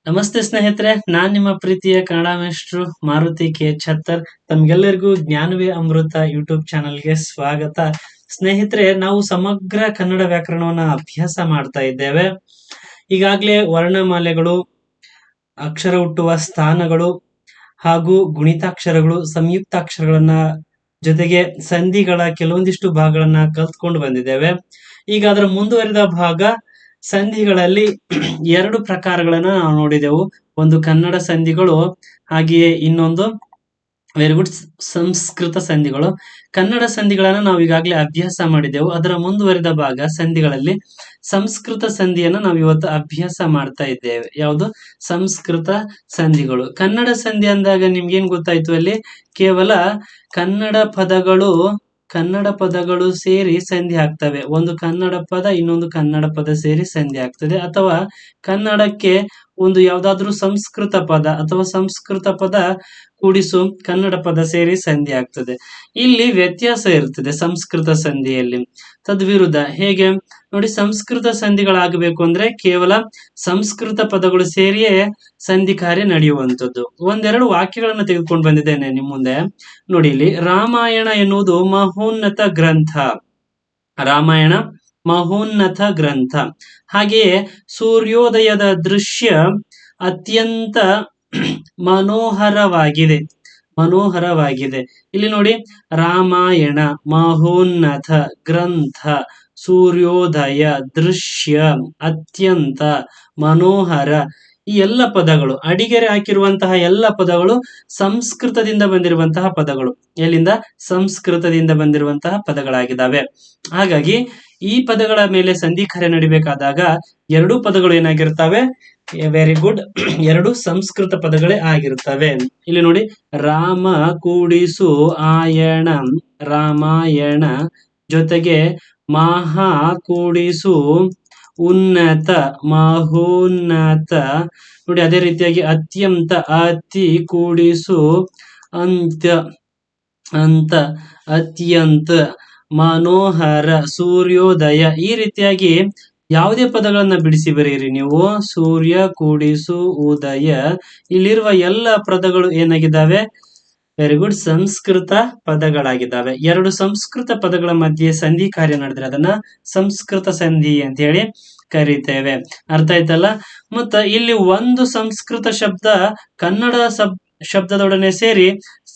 ನಮಸ್ತೆ ಸ್ನೇಹಿತರೆ, ನಾನ್ ನಿಮ್ಮ ಪ್ರೀತಿಯ ಕನ್ನಡ ಮೇಷ್ಟ್ರು ಮಾರುತಿ ಕೆ ಛತ್ತರ್. ತಮ್ಗೆಲ್ಲರಿಗೂ ಜ್ಞಾನವೇ ಅಮೃತ ಯೂಟ್ಯೂಬ್ ಚಾನಲ್ಗೆ ಸ್ವಾಗತ. ಸ್ನೇಹಿತರೆ, ನಾವು ಸಮಗ್ರ ಕನ್ನಡ ವ್ಯಾಕರಣವನ್ನ ಅಭ್ಯಾಸ ಮಾಡ್ತಾ ಇದ್ದೇವೆ. ಈಗಾಗಲೇ ವರ್ಣಮಾಲೆಗಳು, ಅಕ್ಷರ ಹುಟ್ಟುವ ಸ್ಥಾನಗಳು ಹಾಗೂ ಗುಣಿತಾಕ್ಷರಗಳು, ಸಂಯುಕ್ತಾಕ್ಷರಗಳನ್ನ ಜೊತೆಗೆ ಸಂಧಿಗಳ ಕೆಲವೊಂದಿಷ್ಟು ಭಾಗಗಳನ್ನ ಕಲ್ತ್ಕೊಂಡು ಬಂದಿದ್ದೇವೆ. ಈಗ ಅದರ ಮುಂದುವರಿದ ಭಾಗ ಸಂಧಿಗಳಲ್ಲಿ ಎರಡು ಪ್ರಕಾರಗಳನ್ನ ನಾವು ನೋಡಿದೆವು. ಒಂದು ಕನ್ನಡ ಸಂಧಿಗಳು, ಹಾಗೆಯೇ ಇನ್ನೊಂದು ವೆರಿ ಗುಡ್ ಸಂಸ್ಕೃತ ಸಂಧಿಗಳು. ಕನ್ನಡ ಸಂಧಿಗಳನ್ನ ನಾವು ಈಗಾಗಲೇ ಅಭ್ಯಾಸ ಮಾಡಿದೆವು. ಅದರ ಮುಂದುವರಿದ ಭಾಗ ಸಂಧಿಗಳಲ್ಲಿ ಸಂಸ್ಕೃತ ಸಂಧಿಯನ್ನ ನಾವು ಇವತ್ತು ಅಭ್ಯಾಸ ಮಾಡ್ತಾ ಇದ್ದೇವೆ. ಯಾವುದು? ಸಂಸ್ಕೃತ ಸಂಧಿಗಳು. ಕನ್ನಡ ಸಂಧಿ ಅಂದಾಗ ನಿಮ್ಗೇನ್ ಗೊತ್ತಾಯ್ತು? ಅಲ್ಲಿ ಕೇವಲ ಕನ್ನಡ ಪದಗಳು ಸೇರಿ ಸಂಧಿ ಆಗ್ತವೆ. ಒಂದು ಕನ್ನಡ ಪದ ಇನ್ನೊಂದು ಕನ್ನಡ ಪದ ಸೇರಿ ಸಂಧಿ ಆಗ್ತದೆ, ಅಥವಾ ಕನ್ನಡಕ್ಕೆ ಒಂದು ಯಾವ್ದಾದ್ರು ಸಂಸ್ಕೃತ ಪದ ಅಥವಾ ಸಂಸ್ಕೃತ ಪದ ಕೂಡಿಸು ಕನ್ನಡ ಪದ ಸೇರಿ ಸಂಧಿ ಆಗ್ತದೆ. ಇಲ್ಲಿ ವ್ಯತ್ಯಾಸ ಇರ್ತದೆ ಸಂಸ್ಕೃತ ಸಂಧಿಯಲ್ಲಿ. ತದ್ವಿರುದ್ಧ ಹೇಗೆ ನೋಡಿ, ಸಂಸ್ಕೃತ ಸಂಧಿಗಳಾಗಬೇಕು ಅಂದ್ರೆ ಕೇವಲ ಸಂಸ್ಕೃತ ಪದಗಳು ಸೇರಿಯೇ ಸಂಧಿ ಕಾರ್ಯ ನಡೆಯುವಂಥದ್ದು. ಒಂದೆರಡು ವಾಕ್ಯಗಳನ್ನ ತೆಗೆದುಕೊಂಡು ಬಂದಿದ್ದೇನೆ ನಿಮ್ ಮುಂದೆ. ನೋಡಿ, ಇಲ್ಲಿ ರಾಮಾಯಣ ಎನ್ನುವುದು ಮಹೋನ್ನತ ಗ್ರಂಥ. ರಾಮಾಯಣ ಮಹೋನ್ನತ ಗ್ರಂಥ. ಹಾಗೆಯೇ ಸೂರ್ಯೋದಯದ ದೃಶ್ಯ ಅತ್ಯಂತ ಮನೋಹರವಾಗಿದೆ. ಇಲ್ಲಿ ನೋಡಿ, ರಾಮಾಯಣ ಮಹೋನ್ನತ ಗ್ರಂಥ, ಸೂರ್ಯೋದಯ ದೃಶ್ಯ ಅತ್ಯಂತ ಮನೋಹರ. ಈ ಎಲ್ಲ ಪದಗಳು, ಅಡಿಗೆರೆ ಹಾಕಿರುವಂತಹ ಎಲ್ಲ ಪದಗಳು ಸಂಸ್ಕೃತದಿಂದ ಬಂದಿರುವಂತಹ ಪದಗಳು. ಎಲ್ಲಿಂದ? ಸಂಸ್ಕೃತದಿಂದ ಬಂದಿರುವಂತಹ ಪದಗಳಾಗಿದ್ದಾವೆ. ಹಾಗಾಗಿ ಈ ಪದಗಳ ಮೇಲೆ ಸಂಧಿ ಕಾರ್ಯ ನಡಿಬೇಕಾದಾಗ ಎರಡೂ ಪದಗಳು ಏನಾಗಿರ್ತವೆ? ವೆರಿ ಗುಡ್, ಎರಡು ಸಂಸ್ಕೃತ ಪದಗಳೇ ಆಗಿರ್ತವೆ. ಇಲ್ಲಿ ನೋಡಿ, ರಾಮ ಕೂಡಿಸು ಆಯಣ ರಾಮಾಯಣ, ಜೊತೆಗೆ ಮಹಾ ಕೂಡಿಸು ಉನ್ನತ ಮಹೋನ್ನತ. ನೋಡಿ, ಅದೇ ರೀತಿಯಾಗಿ ಅತ್ಯಂತ ಅತಿ ಕೂಡಿಸು ಅಂತ ಅತ್ಯಂತ ಮನೋಹರ ಸೂರ್ಯೋದಯ. ಈ ರೀತಿಯಾಗಿ ಯಾವುದೇ ಪದಗಳನ್ನ ಬಿಡಿಸಿ ಬರೀರಿ ನೀವು. ಸೂರ್ಯ ಕೂಡಿಸು ಉದಯ, ಇಲ್ಲಿರುವ ಎಲ್ಲ ಪದಗಳು ಏನಾಗಿದ್ದಾವೆ? ವೆರಿ ಗುಡ್, ಸಂಸ್ಕೃತ ಪದಗಳಾಗಿದ್ದಾವೆ. ಎರಡು ಸಂಸ್ಕೃತ ಪದಗಳ ಮಧ್ಯೆ ಸಂಧಿ ಕಾರ್ಯ ನಡೆದ್ರೆ ಅದನ್ನ ಸಂಸ್ಕೃತ ಸಂಧಿ ಅಂತ ಹೇಳಿ ಕರೀತೇವೆ. ಅರ್ಥ ಆಯ್ತಲ್ಲ? ಮತ್ತ ಇಲ್ಲಿ ಒಂದು ಸಂಸ್ಕೃತ ಶಬ್ದ ಕನ್ನಡ ಶಬ್ದದೊಡನೆ ಸೇರಿ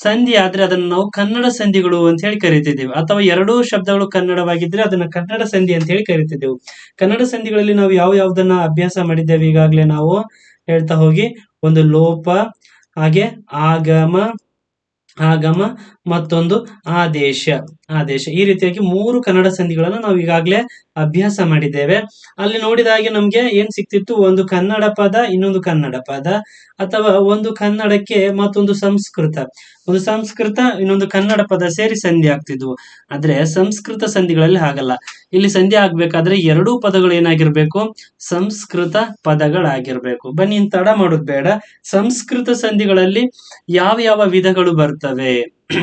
ಸಂಧಿ ಆದ್ರೆ ಅದನ್ನ ನಾವು ಕನ್ನಡ ಸಂಧಿಗಳು ಅಂತ ಹೇಳಿ ಕರಿತಿದ್ದೇವೆ. ಅಥವಾ ಎರಡೂ ಶಬ್ದಗಳು ಕನ್ನಡವಾಗಿದ್ರೆ ಅದನ್ನ ಕನ್ನಡ ಸಂಧಿ ಅಂತ ಹೇಳಿ ಕರಿತಿದ್ದೆವು. ಕನ್ನಡ ಸಂಧಿಗಳಲ್ಲಿ ನಾವು ಯಾವ್ದನ್ನ ಅಭ್ಯಾಸ ಮಾಡಿದ್ದೇವೆ ಈಗಾಗಲೇ ನಾವು ಹೇಳ್ತಾ ಹೋಗಿ. ಒಂದು ಲೋಪ, ಹಾಗೆ ಆಗಮ, ಮತ್ತೊಂದು ಆದೇಶ. ಈ ರೀತಿಯಾಗಿ ಮೂರು ಕನ್ನಡ ಸಂಧಿಗಳನ್ನ ನಾವು ಈಗಾಗಲೇ ಅಭ್ಯಾಸ ಮಾಡಿದ್ದೇವೆ. ಅಲ್ಲಿ ನೋಡಿದ ಹಾಗೆ ನಮ್ಗೆ ಏನ್ ಸಿಕ್ತಿತ್ತು? ಒಂದು ಕನ್ನಡ ಪದ ಇನ್ನೊಂದು ಕನ್ನಡ ಪದ, ಅಥವಾ ಒಂದು ಕನ್ನಡಕ್ಕೆ ಮತ್ತೊಂದು ಸಂಸ್ಕೃತ, ಒಂದು ಸಂಸ್ಕೃತ ಇನ್ನೊಂದು ಕನ್ನಡ ಪದ ಸೇರಿ ಸಂಧಿ ಆಗ್ತಿದ್ವು. ಆದ್ರೆ ಸಂಸ್ಕೃತ ಸಂಧಿಗಳಲ್ಲಿ ಹಾಗಲ್ಲ. ಇಲ್ಲಿ ಸಂಧಿ ಆಗ್ಬೇಕಾದ್ರೆ ಎರಡೂ ಪದಗಳು ಏನಾಗಿರ್ಬೇಕು? ಸಂಸ್ಕೃತ ಪದಗಳಾಗಿರ್ಬೇಕು. ಬನ್ನಿ, ತಡ ಮಾಡೋದು ಬೇಡ. ಸಂಸ್ಕೃತ ಸಂಧಿಗಳಲ್ಲಿ ಯಾವ ಯಾವ ವಿಧಗಳು ಬರ್ತವೆ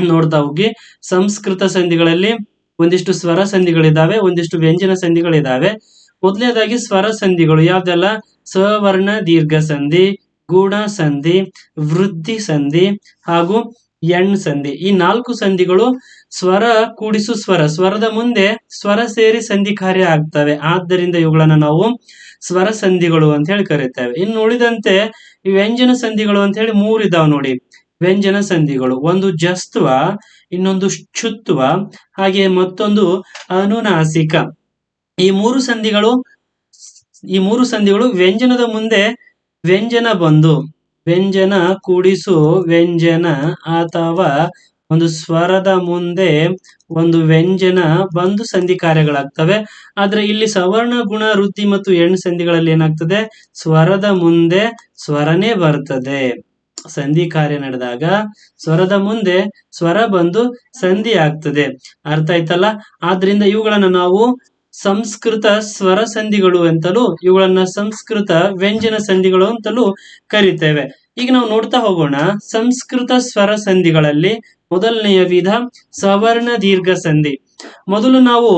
ನೋಡ್ತಾ ಹೋಗಿ. ಸಂಸ್ಕೃತ ಸಂಧಿಗಳಲ್ಲಿ ಒಂದಿಷ್ಟು ಸ್ವರ ಸಂಧಿಗಳಿದಾವೆ, ಒಂದಿಷ್ಟು ವ್ಯಂಜನ ಸಂಧಿಗಳಿದಾವೆ. ಮೊದಲನೇದಾಗಿ ಸ್ವರ ಸಂಧಿಗಳು ಯಾವ್ದೆಲ್ಲ? ಸ್ವವರ್ಣ ದೀರ್ಘ ಸಂಧಿ, ಗೂಢ ಸಂಧಿ, ವೃದ್ಧಿ ಸಂಧಿ ಹಾಗೂ ಎಣ್ ಸಂಧಿ. ಈ ನಾಲ್ಕು ಸಂಧಿಗಳು ಸ್ವರ ಕೂಡಿಸು ಸ್ವರದ ಮುಂದೆ ಸ್ವರ ಸೇರಿ ಸಂಧಿ ಕಾರ್ಯ ಆಗ್ತವೆ. ಆದ್ದರಿಂದ ಇವುಗಳನ್ನ ನಾವು ಸ್ವರ ಸಂಧಿಗಳು ಅಂತ ಹೇಳಿ ಕರೀತೇವೆ. ಇನ್ನು ಉಳಿದಂತೆ ಈ ವ್ಯಂಜನ ಸಂಧಿಗಳು ಅಂತ ಹೇಳಿ ಮೂರು ಇದಾವೆ ನೋಡಿ. ವ್ಯಂಜನ ಸಂಧಿಗಳು, ಒಂದು ಜಸ್ತ್ವ, ಇನ್ನೊಂದು ಶ್ಚುತ್ವ, ಹಾಗೆ ಮತ್ತೊಂದು ಅನುನಾಸಿಕ. ಈ ಮೂರು ಸಂಧಿಗಳು ವ್ಯಂಜನದ ಮುಂದೆ ವ್ಯಂಜನ ಬಂದು, ವ್ಯಂಜನ ಕೂಡಿಸು ವ್ಯಂಜನ, ಅಥವಾ ಒಂದು ಸ್ವರದ ಮುಂದೆ ಒಂದು ವ್ಯಂಜನ ಬಂದು ಸಂಧಿ ಕಾರ್ಯಗಳಾಗ್ತವೆ. ಆದ್ರೆ ಇಲ್ಲಿ ಸವರ್ಣ, ಗುಣ, ವೃದ್ಧಿ ಮತ್ತು ಎಣ್ ಸಂಧಿಗಳಲ್ಲಿ ಏನಾಗ್ತದೆ? ಸ್ವರದ ಮುಂದೆ ಸ್ವರನೇ ಬರ್ತದೆ. ಸಂಧಿ ಕಾರ್ಯ ನಡೆದಾಗ ಸ್ವರದ ಮುಂದೆ ಸ್ವರ ಬಂದು ಸಂಧಿ ಆಗ್ತದೆ. ಅರ್ಥ ಆಯ್ತಲ್ಲ? ಆದ್ರಿಂದ ಇವುಗಳನ್ನ ನಾವು ಸಂಸ್ಕೃತ ಸ್ವರ ಸಂಧಿಗಳು ಅಂತಲೂ, ಇವುಗಳನ್ನ ಸಂಸ್ಕೃತ ವ್ಯಂಜನ ಸಂಧಿಗಳು ಅಂತಲೂ ಕರಿತೇವೆ. ಈಗ ನಾವು ನೋಡ್ತಾ ಹೋಗೋಣ. ಸಂಸ್ಕೃತ ಸ್ವರ ಸಂಧಿಗಳಲ್ಲಿ ಮೊದಲನೆಯ ವಿಧ ಸವರ್ಣ ದೀರ್ಘ ಸಂಧಿ. ಮೊದಲು ನಾವು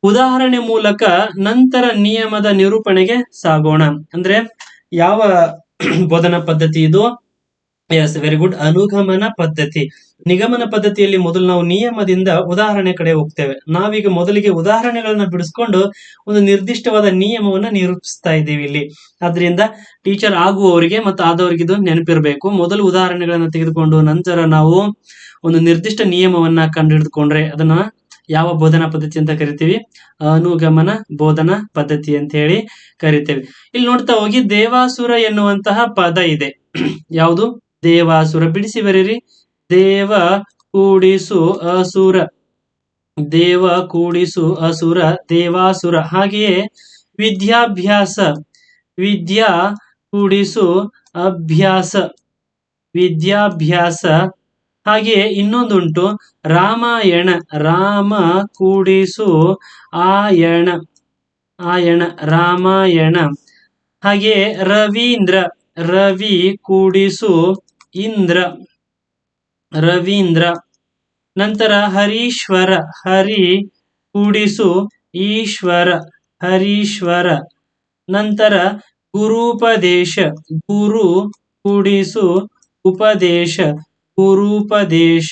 ಉದಾಹರಣೆ ಮೂಲಕ ನಂತರ ನಿಯಮದ ನಿರೂಪಣೆಗೆ ಸಾಗೋಣ. ಅಂದ್ರೆ ಯಾವ ಬೋಧನಾ ಪದ್ಧತಿ ಇದು? ಎಸ್, ವೆರಿ ಗುಡ್, ಅನುಗಮನ ಪದ್ಧತಿ. ನಿಗಮನ ಪದ್ಧತಿಯಲ್ಲಿ ಮೊದಲು ನಾವು ನಿಯಮದಿಂದ ಉದಾಹರಣೆ ಕಡೆ ಹೋಗ್ತೇವೆ. ನಾವೀಗ ಮೊದಲಿಗೆ ಉದಾಹರಣೆಗಳನ್ನ ಬಿಡಿಸ್ಕೊಂಡು ಒಂದು ನಿರ್ದಿಷ್ಟವಾದ ನಿಯಮವನ್ನ ನಿರೂಪಿಸ್ತಾ ಇದ್ದೀವಿ ಇಲ್ಲಿ. ಆದ್ರಿಂದ ಟೀಚರ್ ಆಗುವವರಿಗೆ ಮತ್ತು ಆದವರಿಗೆ ಇದು ನೆನಪಿರಬೇಕು. ಮೊದಲು ಉದಾಹರಣೆಗಳನ್ನ ತೆಗೆದುಕೊಂಡು ನಂತರ ನಾವು ಒಂದು ನಿರ್ದಿಷ್ಟ ನಿಯಮವನ್ನ ಕಂಡುಹಿಡಿದುಕೊಂಡ್ರೆ ಅದನ್ನ ಯಾವ ಬೋಧನಾ ಪದ್ಧತಿ ಅಂತ ಕರಿತೀವಿ? ಅನುಗಮನ ಬೋಧನಾ ಪದ್ಧತಿ ಅಂತ ಹೇಳಿ ಕರಿತೇವೆ. ಇಲ್ಲಿ ನೋಡ್ತಾ ಹೋಗಿ ದೇವಾಸುರ ಎನ್ನುವಂತಹ ಪದ ಇದೆ. ಯಾವುದು? ದೇವಾಸುರ. ಬಿಡಿಸಿ ಬರೀರಿ. ದೇವ ಕೂಡಿಸು ಅಸುರ, ದೇವ ಕೂಡಿಸು ಅಸುರ, ದೇವಾಸುರ. ಹಾಗೆಯೇ ವಿದ್ಯಾಭ್ಯಾಸ, ವಿದ್ಯಾ ಕೂಡಿಸು ಅಭ್ಯಾಸ, ವಿದ್ಯಾಭ್ಯಾಸ. ಹಾಗೆಯೇ ಇನ್ನೊಂದುಂಟು ರಾಮಾಯಣ, ರಾಮ ಕೂಡಿಸು ಆಯಣ, ಆಯಣ, ರಾಮಾಯಣ. ಹಾಗೆಯೇ ರವೀಂದ್ರ, ರವಿ ಕೂಡಿಸು ಇಂದ್ರ, ರವೀಂದ್ರ. ನಂತರ ಹರೀಶ್ವರ, ಹರಿ ಕೂಡಿಸು ಈಶ್ವರ, ಹರೀಶ್ವರ. ನಂತರ ಗುರುಪದೇಶ, ಗುರು ಕೂಡಿಸು ಉಪದೇಶ, ಗುರುಪದೇಶ,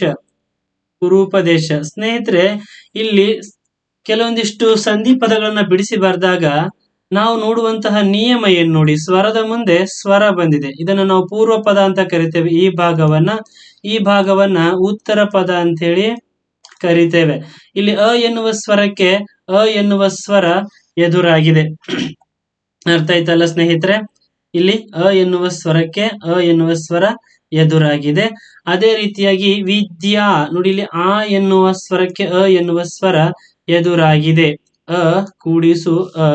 ಗುರುಪದೇಶ. ಸ್ನೇಹಿತರೆ, ಇಲ್ಲಿ ಕೆಲವೊಂದಿಷ್ಟು ಸಂಧಿ ಪದಗಳನ್ನ ಬಿಡಿಸಿ ಬರೆದಾಗ ನಾವು ನೋಡುವಂತಹ ನಿಯಮ ಏನ್ ನೋಡಿ, ಸ್ವರದ ಮುಂದೆ ಸ್ವರ ಬಂದಿದೆ, ಇದನ್ನ ನಾವು ಪೂರ್ವ ಪದ ಅಂತ ಕರಿತೇವೆ. ಈ ಭಾಗವನ್ನ ಉತ್ತರ ಪದ ಅಂತ ಹೇಳಿ ಕರಿತೇವೆ. ಇಲ್ಲಿ ಅ ಎನ್ನುವ ಸ್ವರಕ್ಕೆ ಅ ಎನ್ನುವ ಸ್ವರ ಎದುರಾಗಿದೆ. ಅರ್ಥ ಆಯ್ತಲ್ಲ ಸ್ನೇಹಿತರೆ? ಇಲ್ಲಿ ಅ ಎನ್ನುವ ಸ್ವರಕ್ಕೆ ಅ ಎನ್ನುವ ಸ್ವರ ಎದುರಾಗಿದೆ. ಅದೇ ರೀತಿಯಾಗಿ ವಿದ್ಯಾ ನೋಡಿ, ಇಲ್ಲಿ ಆ ಎನ್ನುವ ಸ್ವರಕ್ಕೆ ಅ ಎನ್ನುವ ಸ್ವರ ಎದುರಾಗಿದೆ. ಅ ಕೂಡಿಸು ಅ,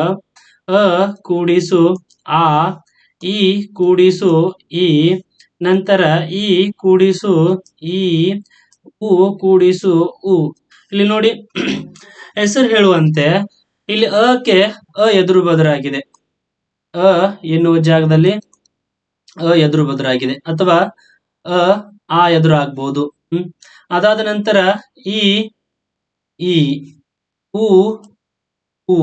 ಅ ಕೂಡಿಸು ಆ, ಈ ಕೂಡಿಸು ಈ, ನಂತರ ಈ ಕೂಡಿಸು ಈ, ಉ ಕೂಡಿಸು ಉ. ಇಲ್ಲಿ ನೋಡಿ, ಹೆಸರು ಹೇಳುವಂತೆ ಇಲ್ಲಿ ಅಕ್ಕೆ ಅ ಎದುರು ಬದರಾಗಿದೆ. ಅ ಎನ್ನುವ ಜಾಗದಲ್ಲಿ ಅ ಎದುರು ಬದರಾಗಿದೆ, ಅಥವಾ ಅ ಆ ಎದುರು ಆಗ್ಬಹುದು. ಅದಾದ ನಂತರ ಈ ಉ ಉ.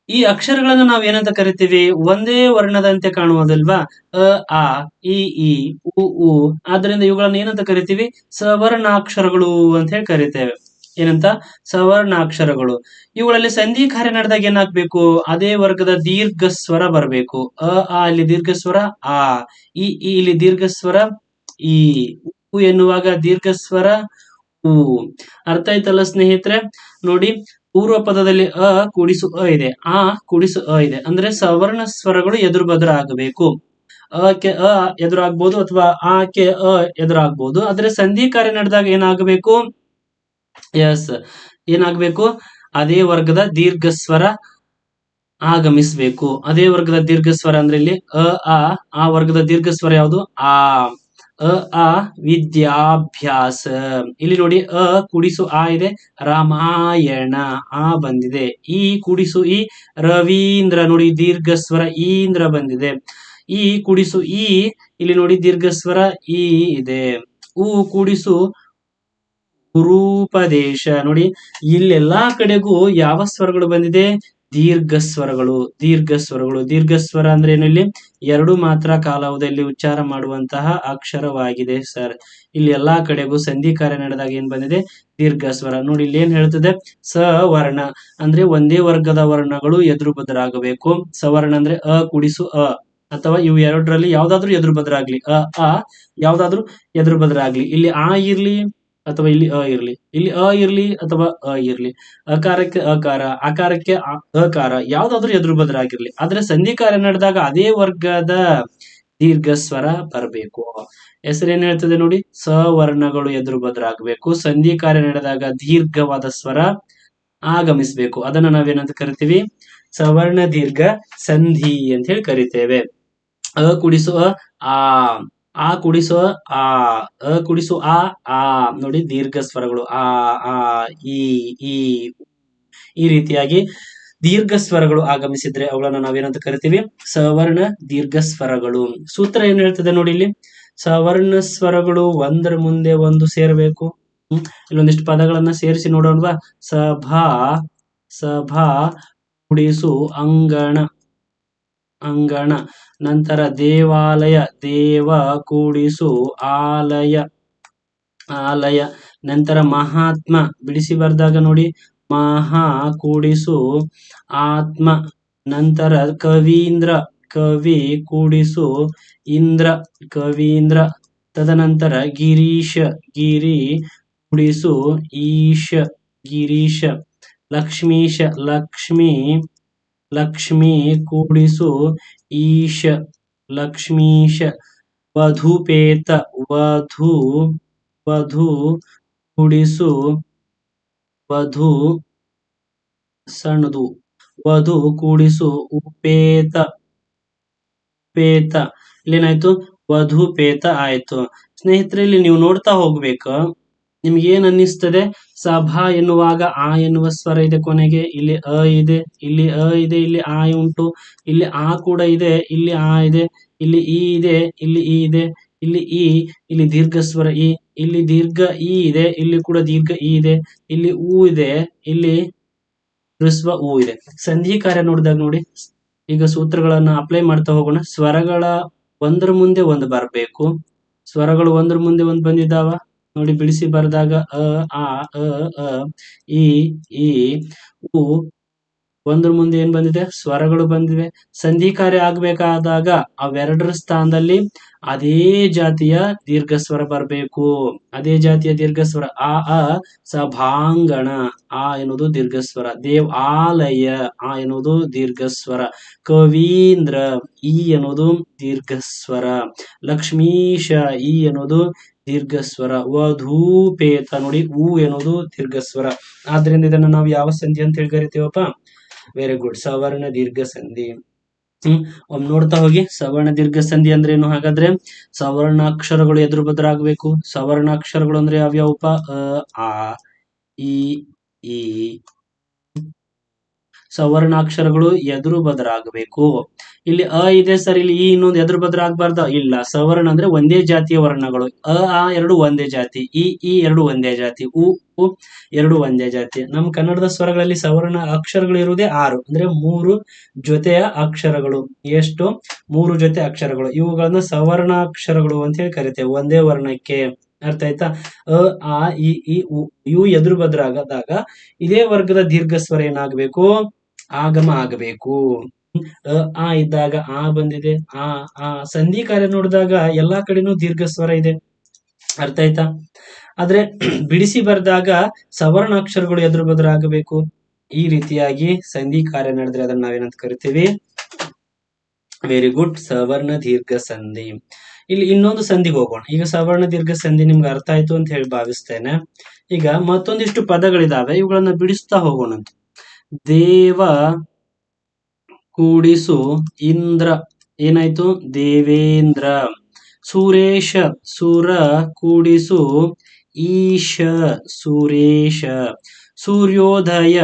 ಈ ಅಕ್ಷರಗಳನ್ನು ನಾವು ಏನಂತ ಕರಿತೀವಿ? ಒಂದೇ ವರ್ಣದಂತೆ ಕಾಣುವುದಲ್ವಾ? ಅ ಆ, ಈ ಉ ಉ. ಆದ್ರಿಂದ ಇವುಗಳನ್ನ ಏನಂತ ಕರಿತೀವಿ? ಸವರ್ಣಾಕ್ಷರಗಳು ಅಂತ ಹೇಳಿ ಕರಿತೇವೆ. ಏನಂತ? ಸವರ್ಣಾಕ್ಷರಗಳು. ಇವುಗಳಲ್ಲಿ ಸಂಧಿ ಕಾರ್ಯ ನಡೆದಾಗ ಏನಾಗ್ಬೇಕು? ಅದೇ ವರ್ಗದ ದೀರ್ಘ ಸ್ವರ ಬರಬೇಕು. ಅ ಆ ಇಲ್ಲಿ ದೀರ್ಘ ಸ್ವರ ಆ, ಈ ಇಲ್ಲಿ ದೀರ್ಘ ಸ್ವರ ಈ, ಉ ಎನ್ನುವಾಗ ದೀರ್ಘ ಸ್ವರ ಉ. ಅರ್ಥ ಆಯ್ತಲ್ಲ ಸ್ನೇಹಿತರೆ? ನೋಡಿ, ಪೂರ್ವ ಪದದಲ್ಲಿ ಅ ಕೂಡಿಸು ಅ ಇದೆ, ಆ ಕೂಡಿಸು ಅ ಇದೆ. ಅಂದ್ರೆ ಸವರ್ಣ ಸ್ವರಗಳು ಎದುರು ಬದುರು ಆಗಬೇಕು. ಅಕ್ಕೆ ಅ ಎದುರಾಗ್ಬೋದು, ಅಥವಾ ಆಕೆ ಅ ಎದುರಾಗ್ಬೋದು. ಆದ್ರೆ ಸಂಧಿ ಕಾರ್ಯ ನಡೆದಾಗ ಏನಾಗಬೇಕು? ಎಸ್, ಏನಾಗಬೇಕು? ಅದೇ ವರ್ಗದ ದೀರ್ಘ ಸ್ವರ ಆಗಮಿಸಬೇಕು. ಅದೇ ವರ್ಗದ ದೀರ್ಘ ಸ್ವರ ಅಂದ್ರೆ ಇಲ್ಲಿ ಅ ಆ ವರ್ಗದ ದೀರ್ಘ ಸ್ವರ ಯಾವುದು? ಆ. ಅ ಆ ವಿದ್ಯಾಭ್ಯಾಸ. ಇಲ್ಲಿ ನೋಡಿ, ಅ ಕೂಡಿಸು ಆ ಇದೆ, ರಾಮಾಯಣ ಆ ಬಂದಿದೆ. ಈ ಕೂಡಿಸು ಈ, ರವೀಂದ್ರ. ನೋಡಿ, ದೀರ್ಘ ಸ್ವರ ಈಂದ್ರ ಬಂದಿದೆ. ಈ ಕೂಡಿಸು ಈ, ಇಲ್ಲಿ ನೋಡಿ ದೀರ್ಘ ಸ್ವರ ಈ ಇದೆ. ಉ ಕೂಡಿಸು ಗುರೂಪದೇಶ. ನೋಡಿ, ಇಲ್ಲೆಲ್ಲಾ ಕಡೆಗೂ ಯಾವ ಸ್ವರಗಳು ಬಂದಿದೆ? ದೀರ್ಘ ಸ್ವರಗಳು, ದೀರ್ಘ ಸ್ವರಗಳು. ದೀರ್ಘ ಸ್ವರ ಅಂದ್ರೆ ಏನು? ಇಲ್ಲಿ ಎರಡು ಮಾತ್ರ ಕಾಲಾವಧಿಯಲ್ಲಿ ಉಚ್ಚಾರ ಮಾಡುವಂತಹ ಅಕ್ಷರವಾಗಿದೆ ಸರ್. ಇಲ್ಲಿ ಎಲ್ಲಾ ಕಡೆಗೂ ಸಂಧಿ ಕಾರ್ಯ ನಡೆದಾಗ ಏನ್ ಬಂದಿದೆ? ದೀರ್ಘ ಸ್ವರ. ನೋಡಿ, ಇಲ್ಲಿ ಏನ್ ಹೇಳ್ತದೆ? ಸವರ್ಣ ಅಂದ್ರೆ ಒಂದೇ ವರ್ಗದ ವರ್ಣಗಳು ಎದುರು ಬದರಾಗಬೇಕು. ಸವರ್ಣ ಅಂದ್ರೆ ಅ ಕೂಡಿಸು ಅ, ಅಥವಾ ಇವು ಎರಡರಲ್ಲಿ ಯಾವ್ದಾದ್ರು ಎದುರು ಬದರಾಗ್ಲಿ. ಅ ಆ ಯಾವ್ದಾದ್ರು ಎದುರು ಬದರಾಗ್ಲಿ. ಇಲ್ಲಿ ಆ ಇರ್ಲಿ ಅಥವಾ ಇಲ್ಲಿ ಅ ಇರ್ಲಿ, ಇಲ್ಲಿ ಅ ಇರ್ಲಿ ಅಥವಾ ಅ ಇರ್ಲಿ, ಅಕಾರಕ್ಕೆ ಅಕಾರ, ಆಕಾರಕ್ಕೆ ಅಕಾರ, ಯಾವ್ದಾದ್ರು ಎದುರು ಬದರಾಗಿರ್ಲಿ. ಆದ್ರೆ ಸಂಧಿ ಕಾರ್ಯ ನಡೆದಾಗ ಅದೇ ವರ್ಗದ ದೀರ್ಘ ಸ್ವರ ಬರಬೇಕು. ಹೆಸರೇನ್ ಹೇಳ್ತದೆ ನೋಡಿ? ಸವರ್ಣಗಳು ಎದುರು ಬದರಾಗಬೇಕು. ಸಂಧಿ ಕಾರ್ಯ ನಡೆದಾಗ ದೀರ್ಘವಾದ ಸ್ವರ ಆಗಮಿಸಬೇಕು. ಅದನ್ನ ನಾವೇನಂತ ಕರಿತೀವಿ? ಸವರ್ಣ ದೀರ್ಘ ಸಂಧಿ ಅಂತ ಹೇಳಿ ಕರಿತೇವೆ. ಅ ಕೂಡಿಸುವ ಆ ಕೂಡಿಸುವ ಆ, ಅ ಕೂಡಿಸು ಆ. ನೋಡಿ, ದೀರ್ಘ ಸ್ವರಗಳು ಆ ಈ ರೀತಿಯಾಗಿ ದೀರ್ಘ ಸ್ವರಗಳು ಆಗಮಿಸಿದ್ರೆ ಅವುಗಳನ್ನ ನಾವೇನಂತ ಕರಿತೀವಿ? ಸವರ್ಣ ದೀರ್ಘ ಸ್ವರಗಳು. ಸೂತ್ರ ಏನ್ ಹೇಳ್ತದೆ ನೋಡಿ, ಇಲ್ಲಿ ಸವರ್ಣ ಸ್ವರಗಳು ಒಂದರ ಮುಂದೆ ಒಂದು ಸೇರಬೇಕು. ಇಲ್ಲೊಂದಿಷ್ಟು ಪದಗಳನ್ನ ಸೇರಿಸಿ ನೋಡೋಣವಾ? ಸಭಾ, ಸಭಾ ಕೂಡಿಸು ಅಂಗಣ, ಅಂಗಣ. ನಂತರ ದೇವಾಲಯ, ದೇವ ಕೂಡಿಸು ಆಲಯ, ಆಲಯ. ನಂತರ ಮಹಾತ್ಮ, ಬಿಡಿಸಿ ಬರ್ದಾಗ ನೋಡಿ, ಮಹಾ ಕೂಡಿಸು ಆತ್ಮ. ನಂತರ ಕವೀಂದ್ರ, ಕವಿ ಕೂಡಿಸು ಇಂದ್ರ, ಕವೀಂದ್ರ. ತದನಂತರ ಗಿರೀಶ, ಗಿರಿ ಕೂಡಿಸು ಈಶ, ಗಿರೀಶ. ಲಕ್ಷ್ಮೀಶ, ಲಕ್ಷ್ಮಿ, ಲಕ್ಷ್ಮಿ ಕೂಡಿಸು ಈಶ, ಲಕ್ಷ್ಮೀಶ. ವಧುಪೇತ, ವಧು, ವಧು ಕೂಡಿಸು ವಧು, ಸಣ್ಣದು, ವಧು ಕೂಡಿಸು ಉಪೇತ, ಪೇತ. ಇಲ್ಲೇನಾಯ್ತು, ವಧುಪೇತ ಆಯ್ತು. ಸ್ನೇಹಿತರೆ, ಇಲ್ಲಿ ನೀವು ನೋಡ್ತಾ ಹೋಗ್ಬೇಕು, ನಿಮ್ಗೆ ಏನ್ ಅನ್ನಿಸ್ತದೆ? ಸಭಾ ಎನ್ನುವಾಗ ಆ ಎನ್ನುವ ಸ್ವರ ಇದೆ ಕೊನೆಗೆ, ಇಲ್ಲಿ ಅ ಇದೆ, ಇಲ್ಲಿ ಅ ಇದೆ, ಇಲ್ಲಿ ಆ ಉಂಟು, ಇಲ್ಲಿ ಆ ಕೂಡ ಇದೆ, ಇಲ್ಲಿ ಆ ಇದೆ, ಇಲ್ಲಿ ಇ ಇದೆ, ಇಲ್ಲಿ ಇ ಇದೆ, ಇಲ್ಲಿ ಇ, ಇಲ್ಲಿ ದೀರ್ಘ ಸ್ವರ ಇ, ಇಲ್ಲಿ ದೀರ್ಘ ಇ ಇದೆ, ಇಲ್ಲಿ ಕೂಡ ದೀರ್ಘ ಇ ಇದೆ, ಇಲ್ಲಿ ಊ ಇದೆ, ಇಲ್ಲಿ ಹ್ರಸ್ವ ಊ ಇದೆ. ಸಂಧಿ ಕಾರ್ಯ ನೋಡಿದಾಗ ನೋಡಿ, ಈಗ ಸೂತ್ರಗಳನ್ನ ಅಪ್ಲೈ ಮಾಡ್ತಾ ಹೋಗೋಣ. ಸ್ವರಗಳ ಒಂದರ ಮುಂದೆ ಒಂದು ಬರಬೇಕು. ಸ್ವರಗಳು ಒಂದರ ಮುಂದೆ ಒಂದು ಬಂದಿದ್ದಾವ ನೋಡಿ, ಬಿಡಿಸಿ ಬರೆದಾಗ ಅ, ಆ, ಅ, ಅ, ಇ, ಈ, ಉ. ಒಂದ್ರ ಮುಂದೆ ಏನ್ ಬಂದಿದೆ? ಸ್ವರಗಳು ಬಂದಿವೆ. ಸಂಧಿ ಕಾರ್ಯ ಆಗ್ಬೇಕಾದಾಗ ಅವೆರಡರ ಸ್ಥಾನದಲ್ಲಿ ಅದೇ ಜಾತಿಯ ದೀರ್ಘ ಸ್ವರ ಬರಬೇಕು. ಅದೇ ಜಾತಿಯ ದೀರ್ಘ ಸ್ವರ. ಅ ಸಭಾಂಗಣ, ಆ ಎನ್ನುವುದು ದೀರ್ಘ ಸ್ವರ. ದೇವ್ ಆಲಯ, ಆ ಎನ್ನುವುದು ದೀರ್ಘ ಸ್ವರ. ಕವೀಂದ್ರ, ಈ ಎನ್ನುವುದು ದೀರ್ಘ ಸ್ವರ. ಲಕ್ಷ್ಮೀಶ, ಈ ಎನ್ನುವುದು ದೀರ್ಘ ಸ್ವರ. ವಧೂಪೇತ ನೋಡಿ, ಊ ಎನ್ನುವುದು ದೀರ್ಘ ಸ್ವರ. ಆದ್ರಿಂದ ಇದನ್ನ ನಾವು ಯಾವ ಸಂಧಿ ಅಂತ ಹೇಳಿ ಕರಿತೀವಪ್ಪ? ವೆರಿ ಗುಡ್, ಸವರ್ಣ ದೀರ್ಘ ಸಂಧಿ. ಒಮ್ಮೆ ನೋಡ್ತಾ ಹೋಗಿ, ಸವರ್ಣ ದೀರ್ಘ ಸಂಧಿ ಅಂದ್ರೆ ಏನು? ಹಾಗಾದ್ರೆ ಸವರ್ಣಾಕ್ಷರಗಳು ಎದುರು ಬದಲಾಗಬೇಕು. ಸವರ್ಣಾಕ್ಷರಗಳು ಅಂದ್ರೆ ಯಾವ್ಯಾವಪ್ಪ? ಅ, ಆ, ಇ, ಈ. ಸವರ್ಣಾಕ್ಷರಗಳು ಎದುರು ಬದಲಾಗಬೇಕು. ಇಲ್ಲಿ ಅ ಇದೆ ಸರ್, ಇಲ್ಲಿ ಈ ಇನ್ನೊಂದು ಎದುರು ಬದಲಾಗಬಾರ್ದ? ಇಲ್ಲ. ಸವರ್ಣ ಅಂದ್ರೆ ಒಂದೇ ಜಾತಿಯ ವರ್ಣಗಳು. ಅ, ಆ ಎರಡು ಒಂದೇ ಜಾತಿ, ಈ ಎರಡು ಒಂದೇ ಜಾತಿ, ಉ ಎರಡು ಒಂದೇ ಜಾತಿ. ನಮ್ಮ ಕನ್ನಡದ ಸ್ವರಗಳಲ್ಲಿ ಸವರ್ಣ ಅಕ್ಷರಗಳು ಇರುವುದೇ 6, ಅಂದ್ರೆ 3 ಜೊತೆಯ ಅಕ್ಷರಗಳು. ಎಷ್ಟು? 3 ಜೊತೆ ಅಕ್ಷರಗಳು. ಇವುಗಳನ್ನ ಸವರ್ಣಾಕ್ಷರಗಳು ಅಂತ ಹೇಳಿ ಕರಿತೇವೆ, ಒಂದೇ ವರ್ಣಕ್ಕೆ. ಅರ್ಥ ಆಯ್ತಾ? ಅ, ಆ, ಈ, ಉ ಇವು ಎದುರು ಬದಲಾಗದಾಗ ಇದೇ ವರ್ಗದ ದೀರ್ಘ ಸ್ವರ ಏನಾಗಬೇಕು? ಆಗಮ ಆಗಬೇಕು. ಅ, ಆ ಇದ್ದಾಗ ಆ ಬಂದಿದೆ, ಆ ಸಂಧಿ ಕಾರ್ಯ ನೋಡಿದಾಗ ಎಲ್ಲಾ ಕಡೆನೂ ದೀರ್ಘ ಸ್ವರ ಇದೆ. ಅರ್ಥ ಆಯ್ತಾ? ಆದ್ರೆ ಬಿಡಿಸಿ ಬರೆದಾಗ ಸವರ್ಣಾಕ್ಷರಗಳು ಎದುರು ಬದಲಾಗಬೇಕು. ಈ ರೀತಿಯಾಗಿ ಸಂಧಿ ಕಾರ್ಯ ನಡೆದ್ರೆ ಅದನ್ನ ನಾವೇನಂತ ಕರಿತೀವಿ? ವೆರಿ ಗುಡ್, ಸವರ್ಣ ದೀರ್ಘ ಸಂಧಿ. ಇಲ್ಲಿ ಇನ್ನೊಂದು ಸಂಧಿಗೆ ಹೋಗೋಣ. ಈಗ ಸವರ್ಣ ದೀರ್ಘ ಸಂಧಿ ನಿಮ್ಗೆ ಅರ್ಥ ಆಯ್ತು ಅಂತ ಹೇಳಿ ಭಾವಿಸ್ತೇನೆ. ಈಗ ಮತ್ತೊಂದಿಷ್ಟು ಪದಗಳಿದಾವೆ, ಇವುಗಳನ್ನ ಬಿಡಿಸ್ತಾ ಹೋಗೋಣಂತ. ದೇವ ಕೂಡಿಸು ಇಂದ್ರ, ಏನಾಯ್ತು? ದೇವೇಂದ್ರ. ಸುರೇಶ, ಸುರ ಕೂಡಿಸು ಈಶ, ಸುರೇಶ. ಸೂರ್ಯೋದಯ,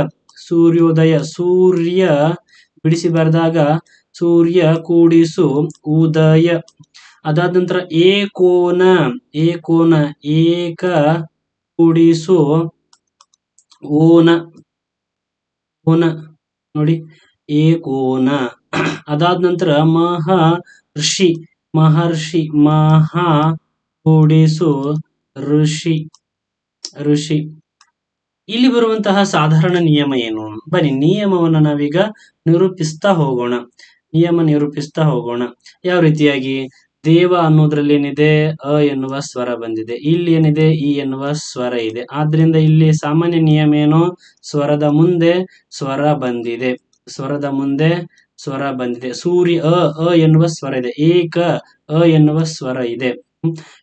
ಸೂರ್ಯೋದಯ. ಸೂರ್ಯ ಬಿಡಿಸಿ ಬರೆದಾಗ ಸೂರ್ಯ ಕೂಡಿಸು ಉದಯ. ಅದಾದ ನಂತರ ಏಕೋನ, ಏಕೋನ. ಏಕ ಕೂಡಿಸು ಓನ, ಓನ ನೋಡಿ, ಏಕೋನ. ಅದಾದ ನಂತರ ಮಹರ್ಷಿ, ಮಹರ್ಷಿ. ಮಹಾ ಕೂಡಿಸು ಋಷಿ, ಋಷಿ. ಇಲ್ಲಿ ಬರುವಂತಹ ಸಾಧಾರಣ ನಿಯಮ ಏನು? ಬನ್ನಿ, ನಿಯಮವನ್ನ ನಾವೀಗ ನಿರೂಪಿಸ್ತಾ ಹೋಗೋಣ. ನಿಯಮ ನಿರೂಪಿಸ್ತಾ ಹೋಗೋಣ. ಯಾವ ರೀತಿಯಾಗಿ? ದೇವ ಅನ್ನೋದ್ರಲ್ಲಿ ಏನಿದೆ? ಅ ಎನ್ನುವ ಸ್ವರ ಬಂದಿದೆ. ಇಲ್ಲಿ ಏನಿದೆ? ಈ ಎನ್ನುವ ಸ್ವರ ಇದೆ. ಆದ್ರಿಂದ ಇಲ್ಲಿ ಸಾಮಾನ್ಯ ನಿಯಮ ಏನು? ಸ್ವರದ ಮುಂದೆ ಸ್ವರ ಬಂದಿದೆ, ಸ್ವರದ ಮುಂದೆ ಸ್ವರ ಬಂದಿದೆ. ಸೂರ್ಯ, ಅ ಎನ್ನುವ ಸ್ವರ ಇದೆ. ಏಕ, ಅ ಎನ್ನುವ ಸ್ವರ ಇದೆ.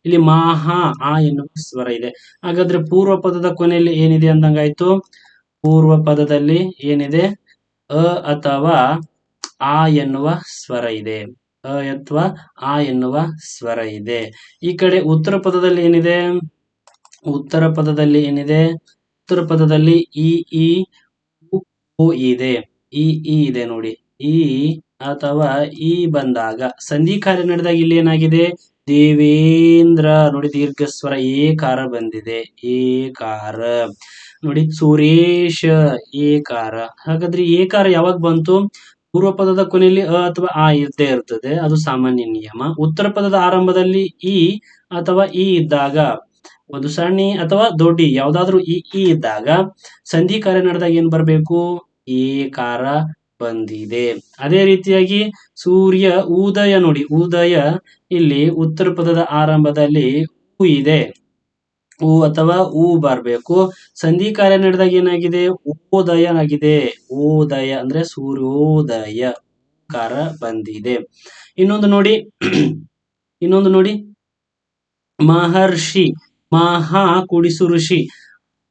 ಇಲ್ಲಿ ಮಹಾ, ಆ ಎನ್ನುವ ಸ್ವರ ಇದೆ. ಹಾಗಾದ್ರೆ ಪೂರ್ವ ಪದದ ಕೊನೆಯಲ್ಲಿ ಏನಿದೆ ಅಂದಂಗಾಯ್ತು? ಪೂರ್ವ ಪದದಲ್ಲಿ ಏನಿದೆ? ಅ ಅಥವಾ ಆ ಎನ್ನುವ ಸ್ವರ ಇದೆ. ಅ ಅಥವಾ ಆ ಎನ್ನುವ ಸ್ವರ ಇದೆ. ಈ ಕಡೆ ಉತ್ತರ ಪದದಲ್ಲಿ ಏನಿದೆ? ಉತ್ತರ ಪದದಲ್ಲಿ ಏನಿದೆ? ಉತ್ತರ ಪದದಲ್ಲಿ ಈ ಉ ಇದೆ, ಈ ಇದೆ ನೋಡಿ. ಈ ಅಥವಾ ಈ ಬಂದಾಗ ಸಂಧಿ ಕಾರ್ಯ ನಡೆದಾಗ ಇಲ್ಲಿ ಏನಾಗಿದೆ? ದೇವೇಂದ್ರ ನೋಡಿ, ದೀರ್ಘ ಸ್ವರ ಏಕಾರ ಬಂದಿದೆ, ಏಕಾರ ನೋಡಿ. ಸುರೇಶ ಏಕಾರ. ಹಾಗಾದ್ರೆ ಏಕಾರ ಯಾವಾಗ ಬಂತು? ಪೂರ್ವ ಪದದ ಕೊನೆಯಲ್ಲಿ ಅ ಅಥವಾ ಆ ಇದ್ದೇ ಇರ್ತದೆ, ಅದು ಸಾಮಾನ್ಯ ನಿಯಮ. ಉತ್ತರ ಪದದ ಆರಂಭದಲ್ಲಿ ಇ ಅಥವಾ ಇ ಇದ್ದಾಗ, ಒಂದು ಸಣ್ಣ ಇ ಅಥವಾ ದೊಡ್ಡ ಇ ಯಾವ್ದಾದ್ರು ಇ ಇದ್ದಾಗ ಸಂಧಿ ಕಾರ್ಯ ನಡೆದಾಗ ಏನ್ ಬರ್ಬೇಕು? ಏಕಾರ ಬಂದಿದೆ. ಅದೇ ರೀತಿಯಾಗಿ ಸೂರ್ಯ ಉದಯ ನೋಡಿ, ಉದಯ ಇಲ್ಲಿ ಉತ್ತರ ಪದದ ಆರಂಭದಲ್ಲಿ ಉ ಇದೆ, ಉ ಅಥವಾ ಉ ಬರ್ಬೇಕು. ಸಂಧಿ ಕಾರ್ಯ ನಡೆದಾಗ ಏನಾಗಿದೆ? ಉದಯ ಆಗಿದೆ. ಉದಯ ಅಂದ್ರೆ ಸೂರ್ಯೋದಯ ಕಾರ ಬಂದಿದೆ. ಇನ್ನೊಂದು ನೋಡಿ ಇನ್ನೊಂದು ನೋಡಿ, ಮಹರ್ಷಿ, ಮಹಾ ಕೂಡಿಸು ಋಷಿ,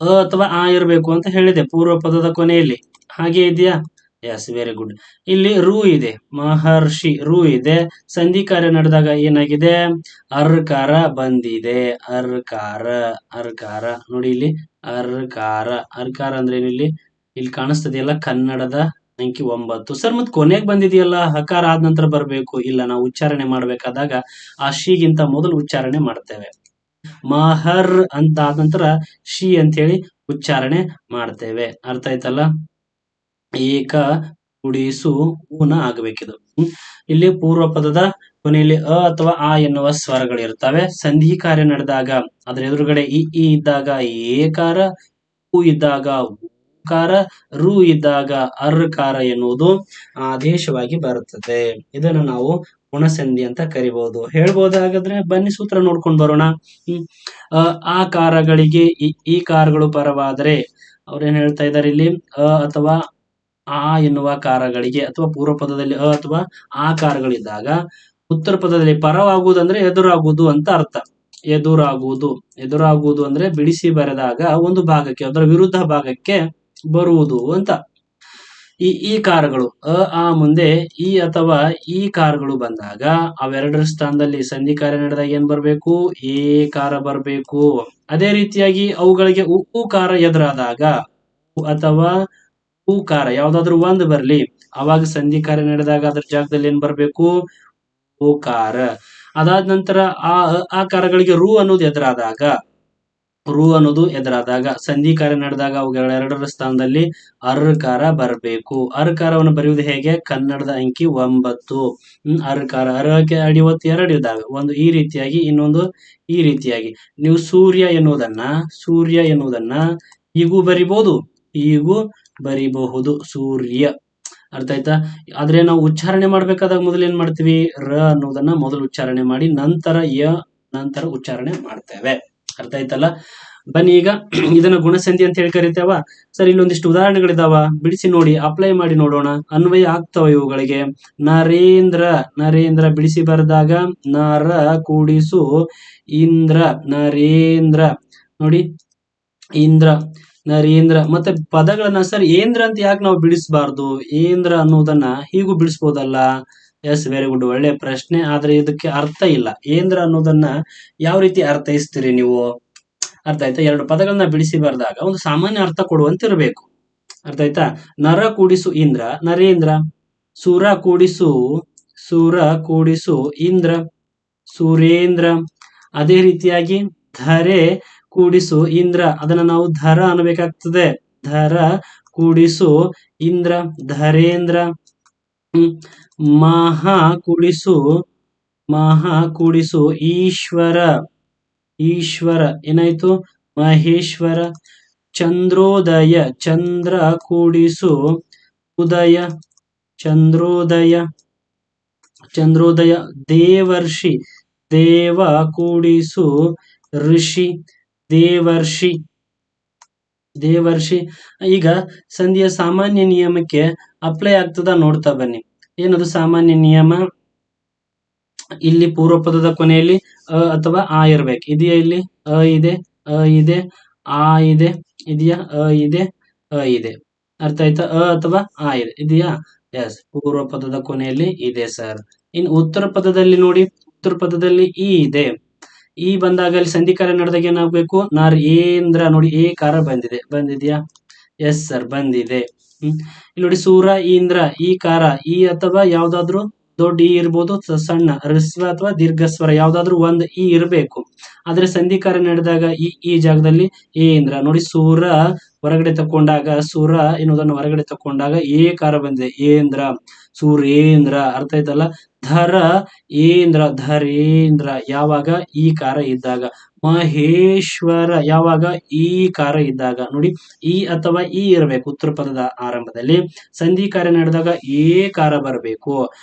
ಅ ಅಥವಾ ಆ ಇರಬೇಕು ಅಂತ ಹೇಳಿದೆ ಪೂರ್ವ ಪದದ ಕೊನೆಯಲ್ಲಿ. ಹಾಗೆ ಇದೆಯಾ? Yes, very good. ಇಲ್ಲಿ ರು ಇದೆ, ಮಹರ್ಷಿ ರು ಇದೆ. ಸಂಧಿ ಕಾರ್ಯ ನಡೆದಾಗ ಏನಾಗಿದೆ? ಅರ್ಕಾರ ಬಂದಿದೆ. ಅರ್ಕಾರ, ಅರ್ಕಾರ ನೋಡಿ ಇಲ್ಲಿ ಅರ್ಕಾರ. ಅರ್ಕಾರ ಅಂದ್ರೆ ಇಲ್ಲಿ ಇಲ್ಲಿ ಕಾಣಿಸ್ತದೆಯಲ್ಲ ಕನ್ನಡದ ಅಂಕಿ 9. ಸರ್ ಮತ್ ಕೊನೆಗೆ ಬಂದಿದೆಯಲ್ಲ ಹಕಾರ ಆದ ನಂತರ ಬರ್ಬೇಕು? ಇಲ್ಲ, ನಾವು ಉಚ್ಚಾರಣೆ ಮಾಡ್ಬೇಕಾದಾಗ ಆ ಶಿಗಿಂತ ಮೊದಲು ಉಚ್ಚಾರಣೆ ಮಾಡ್ತೇವೆ. ಮಹರ್ ಅಂತ ಆದ ನಂತರ ಶಿ ಅಂತ ಹೇಳಿ ಉಚ್ಚಾರಣೆ ಮಾಡ್ತೇವೆ. ಅರ್ಥ ಆಯ್ತಲ್ಲ? ಏಕ ಕೂಡಿಸು ಊನ ಆಗ್ಬೇಕಿದು. ಇಲ್ಲಿ ಪೂರ್ವ ಪದದ ಕೊನೆಯಲ್ಲಿ ಅ ಅಥವಾ ಆ ಎನ್ನುವ ಸ್ವರಗಳಿರ್ತವೆ. ಸಂಧಿ ಕಾರ್ಯ ನಡೆದಾಗ ಅದರ ಎದುರುಗಡೆ ಇ ಇದ್ದಾಗ ಏಕಾರ, ಉ ಇದ್ದಾಗ ಉಕಾರ, ರು ಇದ್ದಾಗ ಅರ್ಕಾರ ಎನ್ನುವುದು ಆದೇಶವಾಗಿ ಬರುತ್ತದೆ. ಇದನ್ನು ನಾವು ಗುಣಸಂಧಿ ಅಂತ ಕರಿಬಹುದು. ಹೇಳ್ಬೋದು. ಹಾಗಾದ್ರೆ ಬನ್ನಿ ಸೂತ್ರ ನೋಡ್ಕೊಂಡು ಬರೋಣ. ಆ ಕಾರಗಳಿಗೆ ಈ ಕಾರಗಳು ಪರವಾದರೆ ಅವ್ರೇನ್ ಹೇಳ್ತಾ ಇದ್ದಾರೆ ಇಲ್ಲಿ? ಅ ಅಥವಾ ಆ ಎನ್ನುವ ಕಾರಗಳಿಗೆ ಅಥವಾ ಪೂರ್ವ ಪದದಲ್ಲಿ ಅ ಅಥವಾ ಆ ಕಾರಗಳಿದ್ದಾಗ ಉತ್ತರ ಪದದಲ್ಲಿ ಪರವಾಗುವುದಂದ್ರೆ ಎದುರಾಗುವುದು ಅಂತ ಅರ್ಥ. ಎದುರಾಗುವುದು, ಎದುರಾಗುವುದು ಅಂದ್ರೆ ಬಿಡಿಸಿ ಬರೆದಾಗ ಒಂದು ಭಾಗಕ್ಕೆ ಅದರ ವಿರುದ್ಧ ಭಾಗಕ್ಕೆ ಬರುವುದು ಅಂತ. ಈ ಕಾರಗಳು ಅ ಆ ಮುಂದೆ ಈ ಅಥವಾ ಈ ಕಾರಗಳು ಬಂದಾಗ ಅವೆರಡರ ಸ್ಥಾನದಲ್ಲಿ ಸಂಧಿ ಕಾರ್ಯ ನಡೆದಾಗ ಏನ್ ಬರ್ಬೇಕು? ಏ ಕಾರ ಬರ್ಬೇಕು. ಅದೇ ರೀತಿಯಾಗಿ ಅವುಗಳಿಗೆ ಉ ಕಾರ ಎದುರಾದಾಗ ಅಥವಾ ಕಾರ ಯಾವ್ದಾದ್ರು ಒಂದು ಬರ್ಲಿ, ಅವಾಗ ಸಂಧಿ ಕಾರ್ಯ ನಡೆದಾಗ ಅದ್ರ ಜಾಗದಲ್ಲಿ ಏನ್ ಬರ್ಬೇಕು? ಓಕಾರ. ಅದಾದ ನಂತರ ಆ ಕಾರಗಳಿಗೆ ರು ಅನ್ನೋದು ಎದುರಾದಾಗ, ರು ಅನ್ನೋದು ಎದುರಾದಾಗ ಸಂಧಿ ಕಾರ್ಯ ನಡೆದಾಗ ಅವುಗಳೆರಡರ ಸ್ಥಾನದಲ್ಲಿ ಅರ್ಕಾರ ಬರಬೇಕು. ಅರ್ಕಾರವನ್ನು ಬರೆಯುವುದು ಹೇಗೆ? ಕನ್ನಡದ ಅಂಕಿ 9. ಅರ್ಕಾರ, ಅರಕ್ಕೆ ಅಡಿವತ್ತು ಎರಡು ಇದ್ದಾವೆ. ಒಂದು ಈ ರೀತಿಯಾಗಿ, ಇನ್ನೊಂದು ಈ ರೀತಿಯಾಗಿ. ನೀವು ಸೂರ್ಯ ಎನ್ನುವುದನ್ನ ಹೀಗೂ ಬರಿಬಹುದು, ಹೀಗೂ ಬರಿಬಹುದು. ಸೂರ್ಯ. ಅರ್ಥ ಆಯ್ತಾ? ಆದ್ರೆ ನಾವು ಉಚ್ಚಾರಣೆ ಮಾಡ್ಬೇಕಾದಾಗ ಮೊದಲು ಏನ್ ಮಾಡ್ತೀವಿ? ರ ಅನ್ನೋದನ್ನ ಮೊದಲು ಉಚ್ಚಾರಣೆ ಮಾಡಿ ನಂತರ ನಂತರ ಉಚ್ಚಾರಣೆ ಮಾಡ್ತೇವೆ. ಅರ್ಥ ಆಯ್ತಲ್ಲ? ಬನ್ನಿ ಈಗ ಇದನ್ನ ಗುಣಸಂಧಿ ಅಂತ ಹೇಳಿ ಕರಿತೇವ. ಸರ್ ಇಲ್ಲೊಂದಿಷ್ಟು ಉದಾಹರಣೆಗಳಿದಾವ, ಬಿಡಿಸಿ ನೋಡಿ, ಅಪ್ಲೈ ಮಾಡಿ ನೋಡೋಣ. ಅನ್ವಯ ಆಗ್ತಾವ ಇವುಗಳಿಗೆ. ನರೇಂದ್ರ, ನರೇಂದ್ರ ಬಿಡಿಸಿ ಬರೆದಾಗ ನರ ಕೂಡಿಸು ಇಂದ್ರ, ನರೇಂದ್ರ ನೋಡಿ ಇಂದ್ರ, ನರೇಂದ್ರ. ಮತ್ತೆ ಪದಗಳನ್ನ ಸರ್ ಏಂದ್ರ ಅಂತ ಯಾಕೆ ನಾವು ಬಿಡಿಸಬಾರ್ದು? ಏಂದ್ರ ಅನ್ನೋದನ್ನ ಹೀಗೂ ಬಿಡಿಸ್ಬೋದಲ್ಲ? ಎಸ್, ವೆರಿ ಗುಡ್, ಒಳ್ಳೆ ಪ್ರಶ್ನೆ. ಆದ್ರೆ ಇದಕ್ಕೆ ಅರ್ಥ ಇಲ್ಲ. ಏಂದ್ರ ಅನ್ನೋದನ್ನ ಯಾವ ರೀತಿ ಅರ್ಥೈಸ್ತೀರಿ ನೀವು? ಅರ್ಥ ಆಯ್ತಾ? ಎರಡು ಪದಗಳನ್ನ ಬಿಡಿಸಿ ಬರೆದಾಗ ಒಂದು ಸಾಮಾನ್ಯ ಅರ್ಥ ಕೊಡುವಂತಿರ್ಬೇಕು. ಅರ್ಥ ಆಯ್ತಾ? ನರ ಕೂಡಿಸು ಇಂದ್ರ, ನರೇಂದ್ರ. ಸುರ ಕೂಡಿಸು ಇಂದ್ರ, ಸುರೇಂದ್ರ. ಅದೇ ರೀತಿಯಾಗಿ ಧರೆ ಕೂಡಿಸು ಇಂದ್ರ, ಅದನ್ನ ನಾವು ಧರ ಅನ್ನಬೇಕಾಗ್ತದೆ. ಧರ ಕೂಡಿಸು ಇಂದ್ರ, ಧರೇಂದ್ರ. ಮಹಾ ಕೂಡಿಸು ಈಶ್ವರ, ಈಶ್ವರ ಏನಾಯ್ತು? ಮಹೇಶ್ವರ. ಚಂದ್ರೋದಯ, ಚಂದ್ರ ಕೂಡಿಸು ಉದಯ, ಚಂದ್ರೋದಯ, ಚಂದ್ರೋದಯ. ದೇವರ್ಷಿ, ದೇವ ಕೂಡಿಸು ಋಷಿ, ದೇವರ್ಷಿ, ದೇವರ್ಷಿ. ಈಗ ಸಂಧಿಯ ಸಾಮಾನ್ಯ ನಿಯಮಕ್ಕೆ ಅಪ್ಲೈ ಆಗ್ತದ ನೋಡ್ತಾ ಬನ್ನಿ. ಏನದು ಸಾಮಾನ್ಯ ನಿಯಮ? ಇಲ್ಲಿ ಪೂರ್ವ ಪದದ ಕೊನೆಯಲ್ಲಿ ಅ ಅಥವಾ ಆ ಇರ್ಬೇಕು. ಇದೆಯಾ? ಇಲ್ಲಿ ಅ ಇದೆ, ಅ ಇದೆ, ಆ ಇದೆ, ಇದೆಯಾ? ಅ ಇದೆ, ಅ ಇದೆ. ಅರ್ಥ ಆಯ್ತಾ? ಅ ಅಥವಾ ಆ ಇದೆ, ಇದೆಯಾ? ಎಸ್, ಪೂರ್ವ ಪದದ ಕೊನೆಯಲ್ಲಿ ಇದೆ ಸರ್. ಇನ್ನು ಉತ್ತರ ಪದದಲ್ಲಿ ನೋಡಿ, ಉತ್ತರ ಪದದಲ್ಲಿ ಈ ಇದೆ. ಈ ಬಂದಾಗ ಅಲ್ಲಿ ಸಂಧಿ ಕಾರ್ಯ ನಡೆದಾಗ ಏನಾಗ್ಬೇಕು? ನರೇಂದ್ರ ನೋಡಿ, ಏ ಕಾರ ಬಂದಿದ್ಯಾ? ಎಸ್ ಸರ್, ಬಂದಿದೆ. ಇಲ್ಲಿ ನೋಡಿ, ಸೂರ ಇಂದ್ರ, ಈ ಕಾರ ಈ ಅಥವಾ ಯಾವ್ದಾದ್ರು ದೊಡ್ಡ ಇ ಇರ್ಬೋದು, ಸಣ್ಣ ಹ್ರಸ್ವ ಅಥವಾ ದೀರ್ಘಸ್ವರ ಯಾವ್ದಾದ್ರು ಒಂದು ಇ ಇರಬೇಕು. ಆದ್ರೆ ಸಂಧಿ ಕಾರ್ಯ ನಡೆದಾಗ ಈ ಜಾಗದಲ್ಲಿ ಏಂದ್ರ ನೋಡಿ. ಸೂರ ಹೊರಗಡೆ ತಕೊಂಡಾಗ, ಸುರ ಎನ್ನುವುದನ್ನು ಹೊರಗಡೆ ತಕೊಂಡಾಗ ಏ ಕಾರ ಬಂದಿದೆ, ಏಂದ್ರ. ಸುರೇಂದ್ರ ಅರ್ಥ ಆಯ್ತಲ್ಲ. ಧರ ಏಂದ್ರ ಧರೇಂದ್ರ ಯಾವಾಗ ಈ ಕಾರ ಇದ್ದಾಗ. ಮಹೇಶ್ವರ ಯಾವಾಗ ಈ ಕಾರ ಇದ್ದಾಗ. ನೋಡಿ ಈ ಅಥವಾ ಈ ಇರಬೇಕು ಉತ್ತರ ಪದದ ಆರಂಭದಲ್ಲಿ. ಸಂಧಿ ಕಾರ್ಯ ನಡೆದಾಗ ಏ ಕಾರ ಬರಬೇಕು.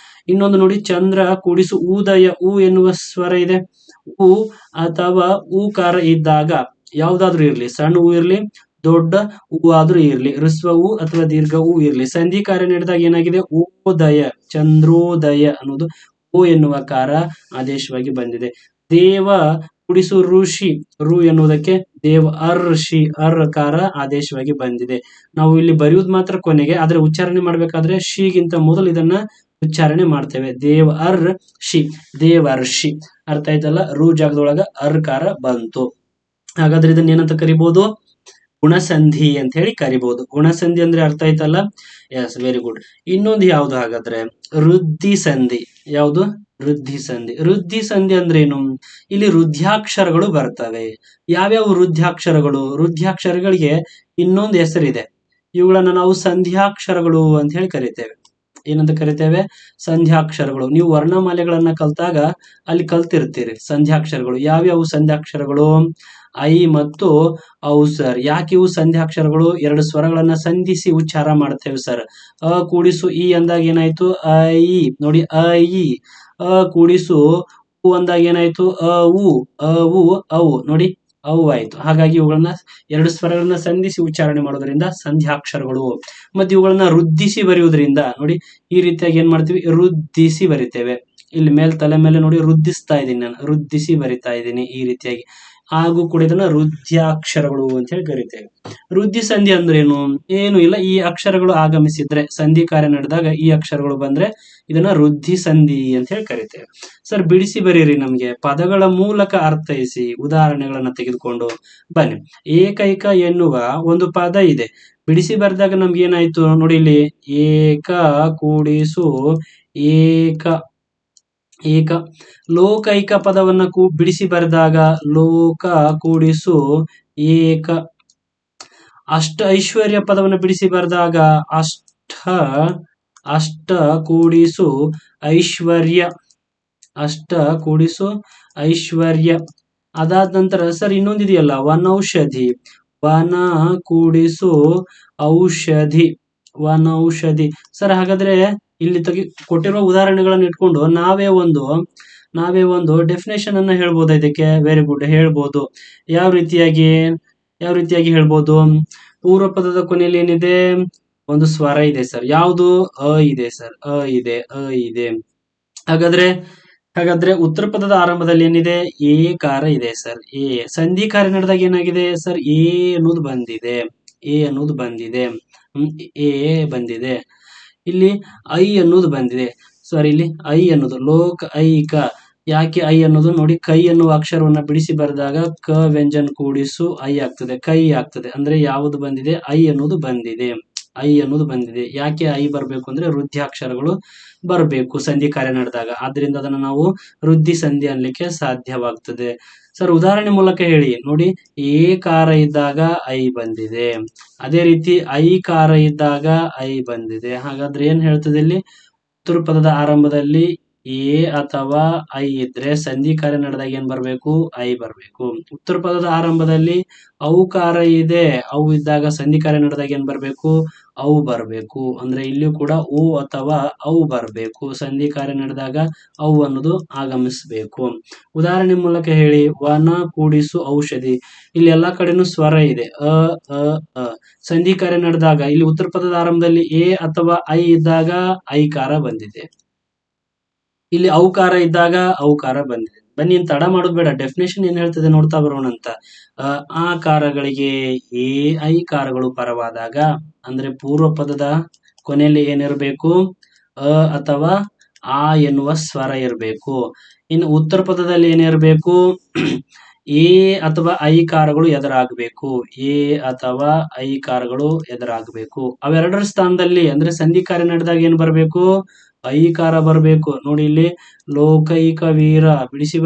ಇನ್ನೊಂದು ನೋಡಿ, ಚಂದ್ರ ಕೂಡಿಸು ಉದಯ ಉ ಎನ್ನುವ ಸ್ವರ ಇದೆ. ಉ ಅಥವಾ ಕಾರ ಇದ್ದಾಗ ಯಾವ್ದಾದ್ರು ಇರ್ಲಿ, ಸಣ್ಣ ಹೂ ಇರ್ಲಿ ದೊಡ್ಡ ಹೂ ಆದ್ರೂ ಇರ್ಲಿ, ಹ್ರಸ್ವ ಹೂ ಅಥವಾ ದೀರ್ಘ ಹೂ ಇರ್ಲಿ, ಸಂಧಿ ಕಾರ್ಯ ನಡೆದಾಗ ಏನಾಗಿದೆ, ಉದಯ ಚಂದ್ರೋದಯ ಅನ್ನೋದು ಓ ಎನ್ನುವ ಕಾರ ಆದೇಶವಾಗಿ ಬಂದಿದೆ. ದೇವ ಕುಡಿಸು ಋಷಿ ರು ಎನ್ನುವುದಕ್ಕೆ ದೇವ ಋಷಿ ಕಾರ ಆದೇಶವಾಗಿ ಬಂದಿದೆ. ನಾವು ಇಲ್ಲಿ ಬರೆಯುವುದು ಮಾತ್ರ ಕೊನೆಗೆ, ಆದ್ರೆ ಉಚ್ಚಾರಣೆ ಮಾಡ್ಬೇಕಾದ್ರೆ ಶಿಗಿಂತ ಮೊದಲು ಇದನ್ನ ಉಚ್ಚಾರಣೆ ಮಾಡ್ತೇವೆ. ಶಿ ದೇವರ್ಷಿ ಅರ್ಥ ಆಯ್ತಲ್ಲ. ರು ಜಾಗದೊಳಗ ಕಾರ ಬಂತು. ಹಾಗಾದ್ರೆ ಇದನ್ನ ಏನಂತ ಕರಿಬಹುದು, ಗುಣಸಂಧಿ ಅಂತ ಹೇಳಿ ಕರಿಬಹುದು. ಗುಣಸಂಧಿ ಅಂದ್ರೆ ಅರ್ಥ ಆಯ್ತಲ್ಲ. Yes, very good. ಇನ್ನೊಂದು ಯಾವ್ದು ಹಾಗಾದ್ರೆ, ವೃದ್ಧಿ ಸಂಧಿ. ಯಾವುದು, ವೃದ್ಧಿ ಸಂಧಿ. ವೃದ್ಧಿ ಸಂಧಿ ಅಂದ್ರೆ ಏನು, ಇಲ್ಲಿ ವೃದ್ಧಾಕ್ಷರಗಳು ಬರ್ತವೆ. ಯಾವ್ಯಾವ ವೃದ್ಧಾಕ್ಷರಗಳು, ವೃದ್ಧಾಕ್ಷರಗಳಿಗೆ ಇನ್ನೊಂದು ಹೆಸರಿದೆ. ಇವುಗಳನ್ನ ನಾವು ಸಂಧ್ಯಾಕ್ಷರಗಳು ಅಂತ ಹೇಳಿ ಕರಿತೇವೆ. ಏನಂತ ಕರಿತೇವೆ, ಸಂಧ್ಯಾಕ್ಷರಗಳು. ನೀವು ವರ್ಣಮಾಲೆಗಳನ್ನ ಕಲ್ತಾಗ ಅಲ್ಲಿ ಕಲ್ತಿರ್ತೀರಿ ಸಂಧ್ಯಾಕ್ಷರಗಳು. ಯಾವ್ಯಾವ ಸಂಧ್ಯಾಕ್ಷರಗಳು, ಐ ಮತ್ತು ಔ ಸರ್. ಯಾಕೆ ಇವು ಸಂಧ್ಯಾಕ್ಷರಗಳು, ಎರಡು ಸ್ವರಗಳನ್ನ ಸಂಧಿಸಿ ಉಚ್ಚಾರ ಮಾಡ್ತೇವೆ ಸರ್. ಅ ಕೂಡಿಸು ಈ ಅಂದಾಗ ಏನಾಯ್ತು, ಐ. ನೋಡಿ ಐ. ಅ ಕೂಡಿಸು ಉ ಅಂದಾಗ ಏನಾಯ್ತು, ಅವು ನೋಡಿ ಅವು ಆಯ್ತು. ಹಾಗಾಗಿ ಇವುಗಳನ್ನ ಎರಡು ಸ್ವರಗಳನ್ನ ಸಂಧಿಸಿ ಉಚ್ಚಾರಣೆ ಮಾಡೋದ್ರಿಂದ ಸಂಧ್ಯಾಕ್ಷರಗಳು. ಮತ್ತೆ ಇವುಗಳನ್ನ ವೃದ್ಧಿಸಿ ಬರೆಯುವುದರಿಂದ ನೋಡಿ ಈ ರೀತಿಯಾಗಿ ಏನ್ ಮಾಡ್ತೀವಿ, ವೃದ್ಧಿಸಿ ಬರಿತೇವೆ. ಇಲ್ಲಿ ತಲೆ ಮೇಲೆ ನೋಡಿ ವೃದ್ಧಿಸ್ತಾ ಇದ್ದೀನಿ ನಾನು, ವೃದ್ಧಿಸಿ ಬರಿತಾ ಇದ್ದೀನಿ ಈ ರೀತಿಯಾಗಿ. ಹಾಗೂ ಕೂಡ ಇದನ್ನ ವೃದ್ಧಾಕ್ಷರಗಳು ಅಂತ ಹೇಳಿ ಕರಿತೇವೆ. ವೃದ್ಧಿ ಸಂಧಿ ಅಂದ್ರೆ ಏನು ಇಲ್ಲ, ಈ ಅಕ್ಷರಗಳು ಆಗಮಿಸಿದ್ರೆ ಸಂಧಿ ಕಾರ್ಯ ನಡೆದಾಗ ಈ ಅಕ್ಷರಗಳು ಬಂದ್ರೆ ಇದನ್ನ ವೃದ್ಧಿ ಸಂಧಿ ಅಂತ ಹೇಳಿ ಕರಿತೇವೆ. ಸರ್ ಬಿಡಿಸಿ ಬರೀರಿ, ನಮ್ಗೆ ಪದಗಳ ಮೂಲಕ ಅರ್ಥೈಸಿ ಉದಾಹರಣೆಗಳನ್ನ ತೆಗೆದುಕೊಂಡು ಬನ್ನಿ. ಏಕೈಕ ಎನ್ನುವ ಒಂದು ಪದ ಇದೆ, ಬಿಡಿಸಿ ಬರೆದಾಗ ನಮ್ಗೆ ಏನಾಯ್ತು ನೋಡಿ, ಇಲ್ಲಿ ಏಕ ಕೂಡಿಸು ಏಕ ಏಕ. ಲೋಕೈಕ ಪದವನ್ನ ಬಿಡಿಸಿ ಬರೆದಾಗ ಲೋಕ ಕೂಡಿಸು ಏಕ. ಅಷ್ಟ ಐಶ್ವರ್ಯ ಪದವನ್ನ ಬಿಡಿಸಿ ಬರೆದಾಗ ಅಷ್ಟ ಕೂಡಿಸು ಐಶ್ವರ್ಯ. ಅಷ್ಟ ಕೂಡಿಸು ಐಶ್ವರ್ಯ. ಅದಾದ ನಂತರ ಸರ್ ಇನ್ನೊಂದಿದೆಯಲ್ಲ, ವನೌಷಧಿ. ವನ ಕೂಡಿಸು ಔಷಧಿ, ವನೌಷಧಿ. ಸರ್ ಹಾಗಾದ್ರೆ ಇಲ್ಲಿ ಕೊಟ್ಟಿರುವ ಉದಾಹರಣೆಗಳನ್ನು ಇಟ್ಕೊಂಡು ನಾವೇ ಒಂದು ಡೆಫಿನೇಷನ್ ಅನ್ನ ಹೇಳ್ಬೋದು ಇದಕ್ಕೆ. ವೆರಿ ಗುಡ್, ಹೇಳ್ಬೋದು. ಯಾವ ರೀತಿಯಾಗಿ ಹೇಳ್ಬೋದು, ಪೂರ್ವ ಪದದ ಕೊನೆಯಲ್ಲಿ ಏನಿದೆ, ಒಂದು ಸ್ವರ ಇದೆ ಸರ್. ಯಾವುದು, ಅ ಇದೆ ಸರ್. ಅ ಇದೆ. ಹಾಗಾದ್ರೆ ಉತ್ತರ ಪದದ ಆರಂಭದಲ್ಲಿ ಏನಿದೆ, ಎ ಕಾರ ಇದೆ ಸರ್. ಎ ಸಂಧಿ ಕಾರ್ಯ ನಡೆದಾಗ ಏನಾಗಿದೆ ಸರ್, ಎ ಅನ್ನೋದು ಬಂದಿದೆ. ಎ ಬಂದಿದೆ. ಇಲ್ಲಿ ಐ ಅನ್ನೋದು ಬಂದಿದೆ. ಸಾರಿ, ಇಲ್ಲಿ ಐ ಅನ್ನೋದು ಲೋಕ ಐಕ. ಯಾಕೆ ಐ ಅನ್ನೋದು ನೋಡಿ, ಕೈ ಅನ್ನುವ ಅಕ್ಷರವನ್ನ ಬಿಡಿಸಿ ಬರೆದಾಗ ಕ ವ್ಯಂಜನ ಕೂಡಿಸು ಐ ಆಗ್ತದೆ, ಕೈ ಆಗ್ತದೆ. ಅಂದ್ರೆ ಯಾವುದು ಬಂದಿದೆ, ಐ ಅನ್ನೋದು ಬಂದಿದೆ. ಯಾಕೆ ಐ ಬರ್ಬೇಕು ಅಂದ್ರೆ ವೃದ್ಧಾಕ್ಷರಗಳು ಬರಬೇಕು ಸಂಧಿ ಕಾರ್ಯ ನಡೆದಾಗ. ಆದ್ರಿಂದ ಅದನ್ನ ನಾವು ವೃದ್ಧಿ ಸಂಧಿ ಅನ್ಲಿಕ್ಕೆ ಸಾಧ್ಯವಾಗ್ತದೆ. ಸರ್ ಉದಾಹರಣೆ ಮೂಲಕ ಹೇಳಿ ನೋಡಿ. ಎ ಕಾರ ಇದ್ದಾಗ ಐ ಬಂದಿದೆ, ಅದೇ ರೀತಿ ಐ ಕಾರ ಇದ್ದಾಗ ಐ ಬಂದಿದೆ. ಹಾಗಾದ್ರೆ ಏನ್ ಹೇಳ್ತದೆ ಇಲ್ಲಿ, ಉತ್ತರ ಪದದ ಆರಂಭದಲ್ಲಿ ಎ ಅಥವಾ ಐ ಇದ್ರೆ ಸಂಧಿ ಕಾರ್ಯ ನಡೆದಾಗ ಏನ್ ಬರ್ಬೇಕು, ಐ ಬರ್ಬೇಕು. ಉತ್ತರ ಪದದ ಆರಂಭದಲ್ಲಿ ಔಕಾರ ಇದೆ, ಅವು ಇದ್ದಾಗ ಸಂಧಿ ಕಾರ್ಯ ನಡೆದಾಗ ಏನ್ ಬರ್ಬೇಕು, ಅವು ಬರ್ಬೇಕು. ಅಂದ್ರೆ ಇಲ್ಲಿಯೂ ಕೂಡ ಓ ಅಥವಾ ಅವು ಬರ್ಬೇಕು. ಸಂಧಿ ಕಾರ್ಯ ನಡೆದಾಗ ಅವು ಅನ್ನೋದು ಆಗಮಿಸಬೇಕು. ಉದಾಹರಣೆ ಮೂಲಕ ಹೇಳಿ. ವನ ಕೂಡಿಸು ಔಷಧಿ. ಇಲ್ಲಿ ಎಲ್ಲಾ ಕಡೆನೂ ಸ್ವರ ಇದೆ, ಅ. ಸಂಧಿ ಕಾರ್ಯ ನಡೆದಾಗ ಇಲ್ಲಿ ಉತ್ತರ ಪದದ ಆರಂಭದಲ್ಲಿ ಎ ಅಥವಾ ಐ ಇದ್ದಾಗ ಐಕಾರ ಬಂದಿದೆ. ಇಲ್ಲಿ ಔಕಾರ ಇದ್ದಾಗ ಔಕಾರ ಬಂದಿದೆ. ಬನ್ನಿ ತಡ ಮಾಡೋದು ಬೇಡ, ಡೆಫಿನೇಷನ್ ಏನ್ ಹೇಳ್ತದೆ ನೋಡ್ತಾ ಬರೋಣ ಅಂತ. ಆ ಕಾರಗಳಿಗೆ ಎ ಐ ಕಾರಗಳು ಪರವಾದಾಗ ಅಂದ್ರೆ ಪೂರ್ವ ಪದದ ಕೊನೆಯಲ್ಲಿ ಏನಿರಬೇಕು, ಅ ಅಥವಾ ಆ ಎನ್ನುವ ಸ್ವರ ಇರಬೇಕು. ಇನ್ನು ಉತ್ತರ ಪದದಲ್ಲಿ ಏನಿರಬೇಕು, ಎ ಅಥವಾ ಐ ಕಾರಗಳು ಎದುರಾಗಬೇಕು. ಎ ಅಥವಾ ಐ ಕಾರಗಳು ಎದುರಾಗಬೇಕು. ಅವೆರಡರ ಸ್ಥಾನದಲ್ಲಿ ಅಂದ್ರೆ ಸಂಧಿ ಕಾರ್ಯ ನಡೆದಾಗ ಏನ್ ಬರಬೇಕು, ಐಕಾರ ಬರಬೇಕು. ನೋಡಿ ಇಲ್ಲಿ ಲೋಕೈಕ ವೀರ. ಬಿಡಿಸಿ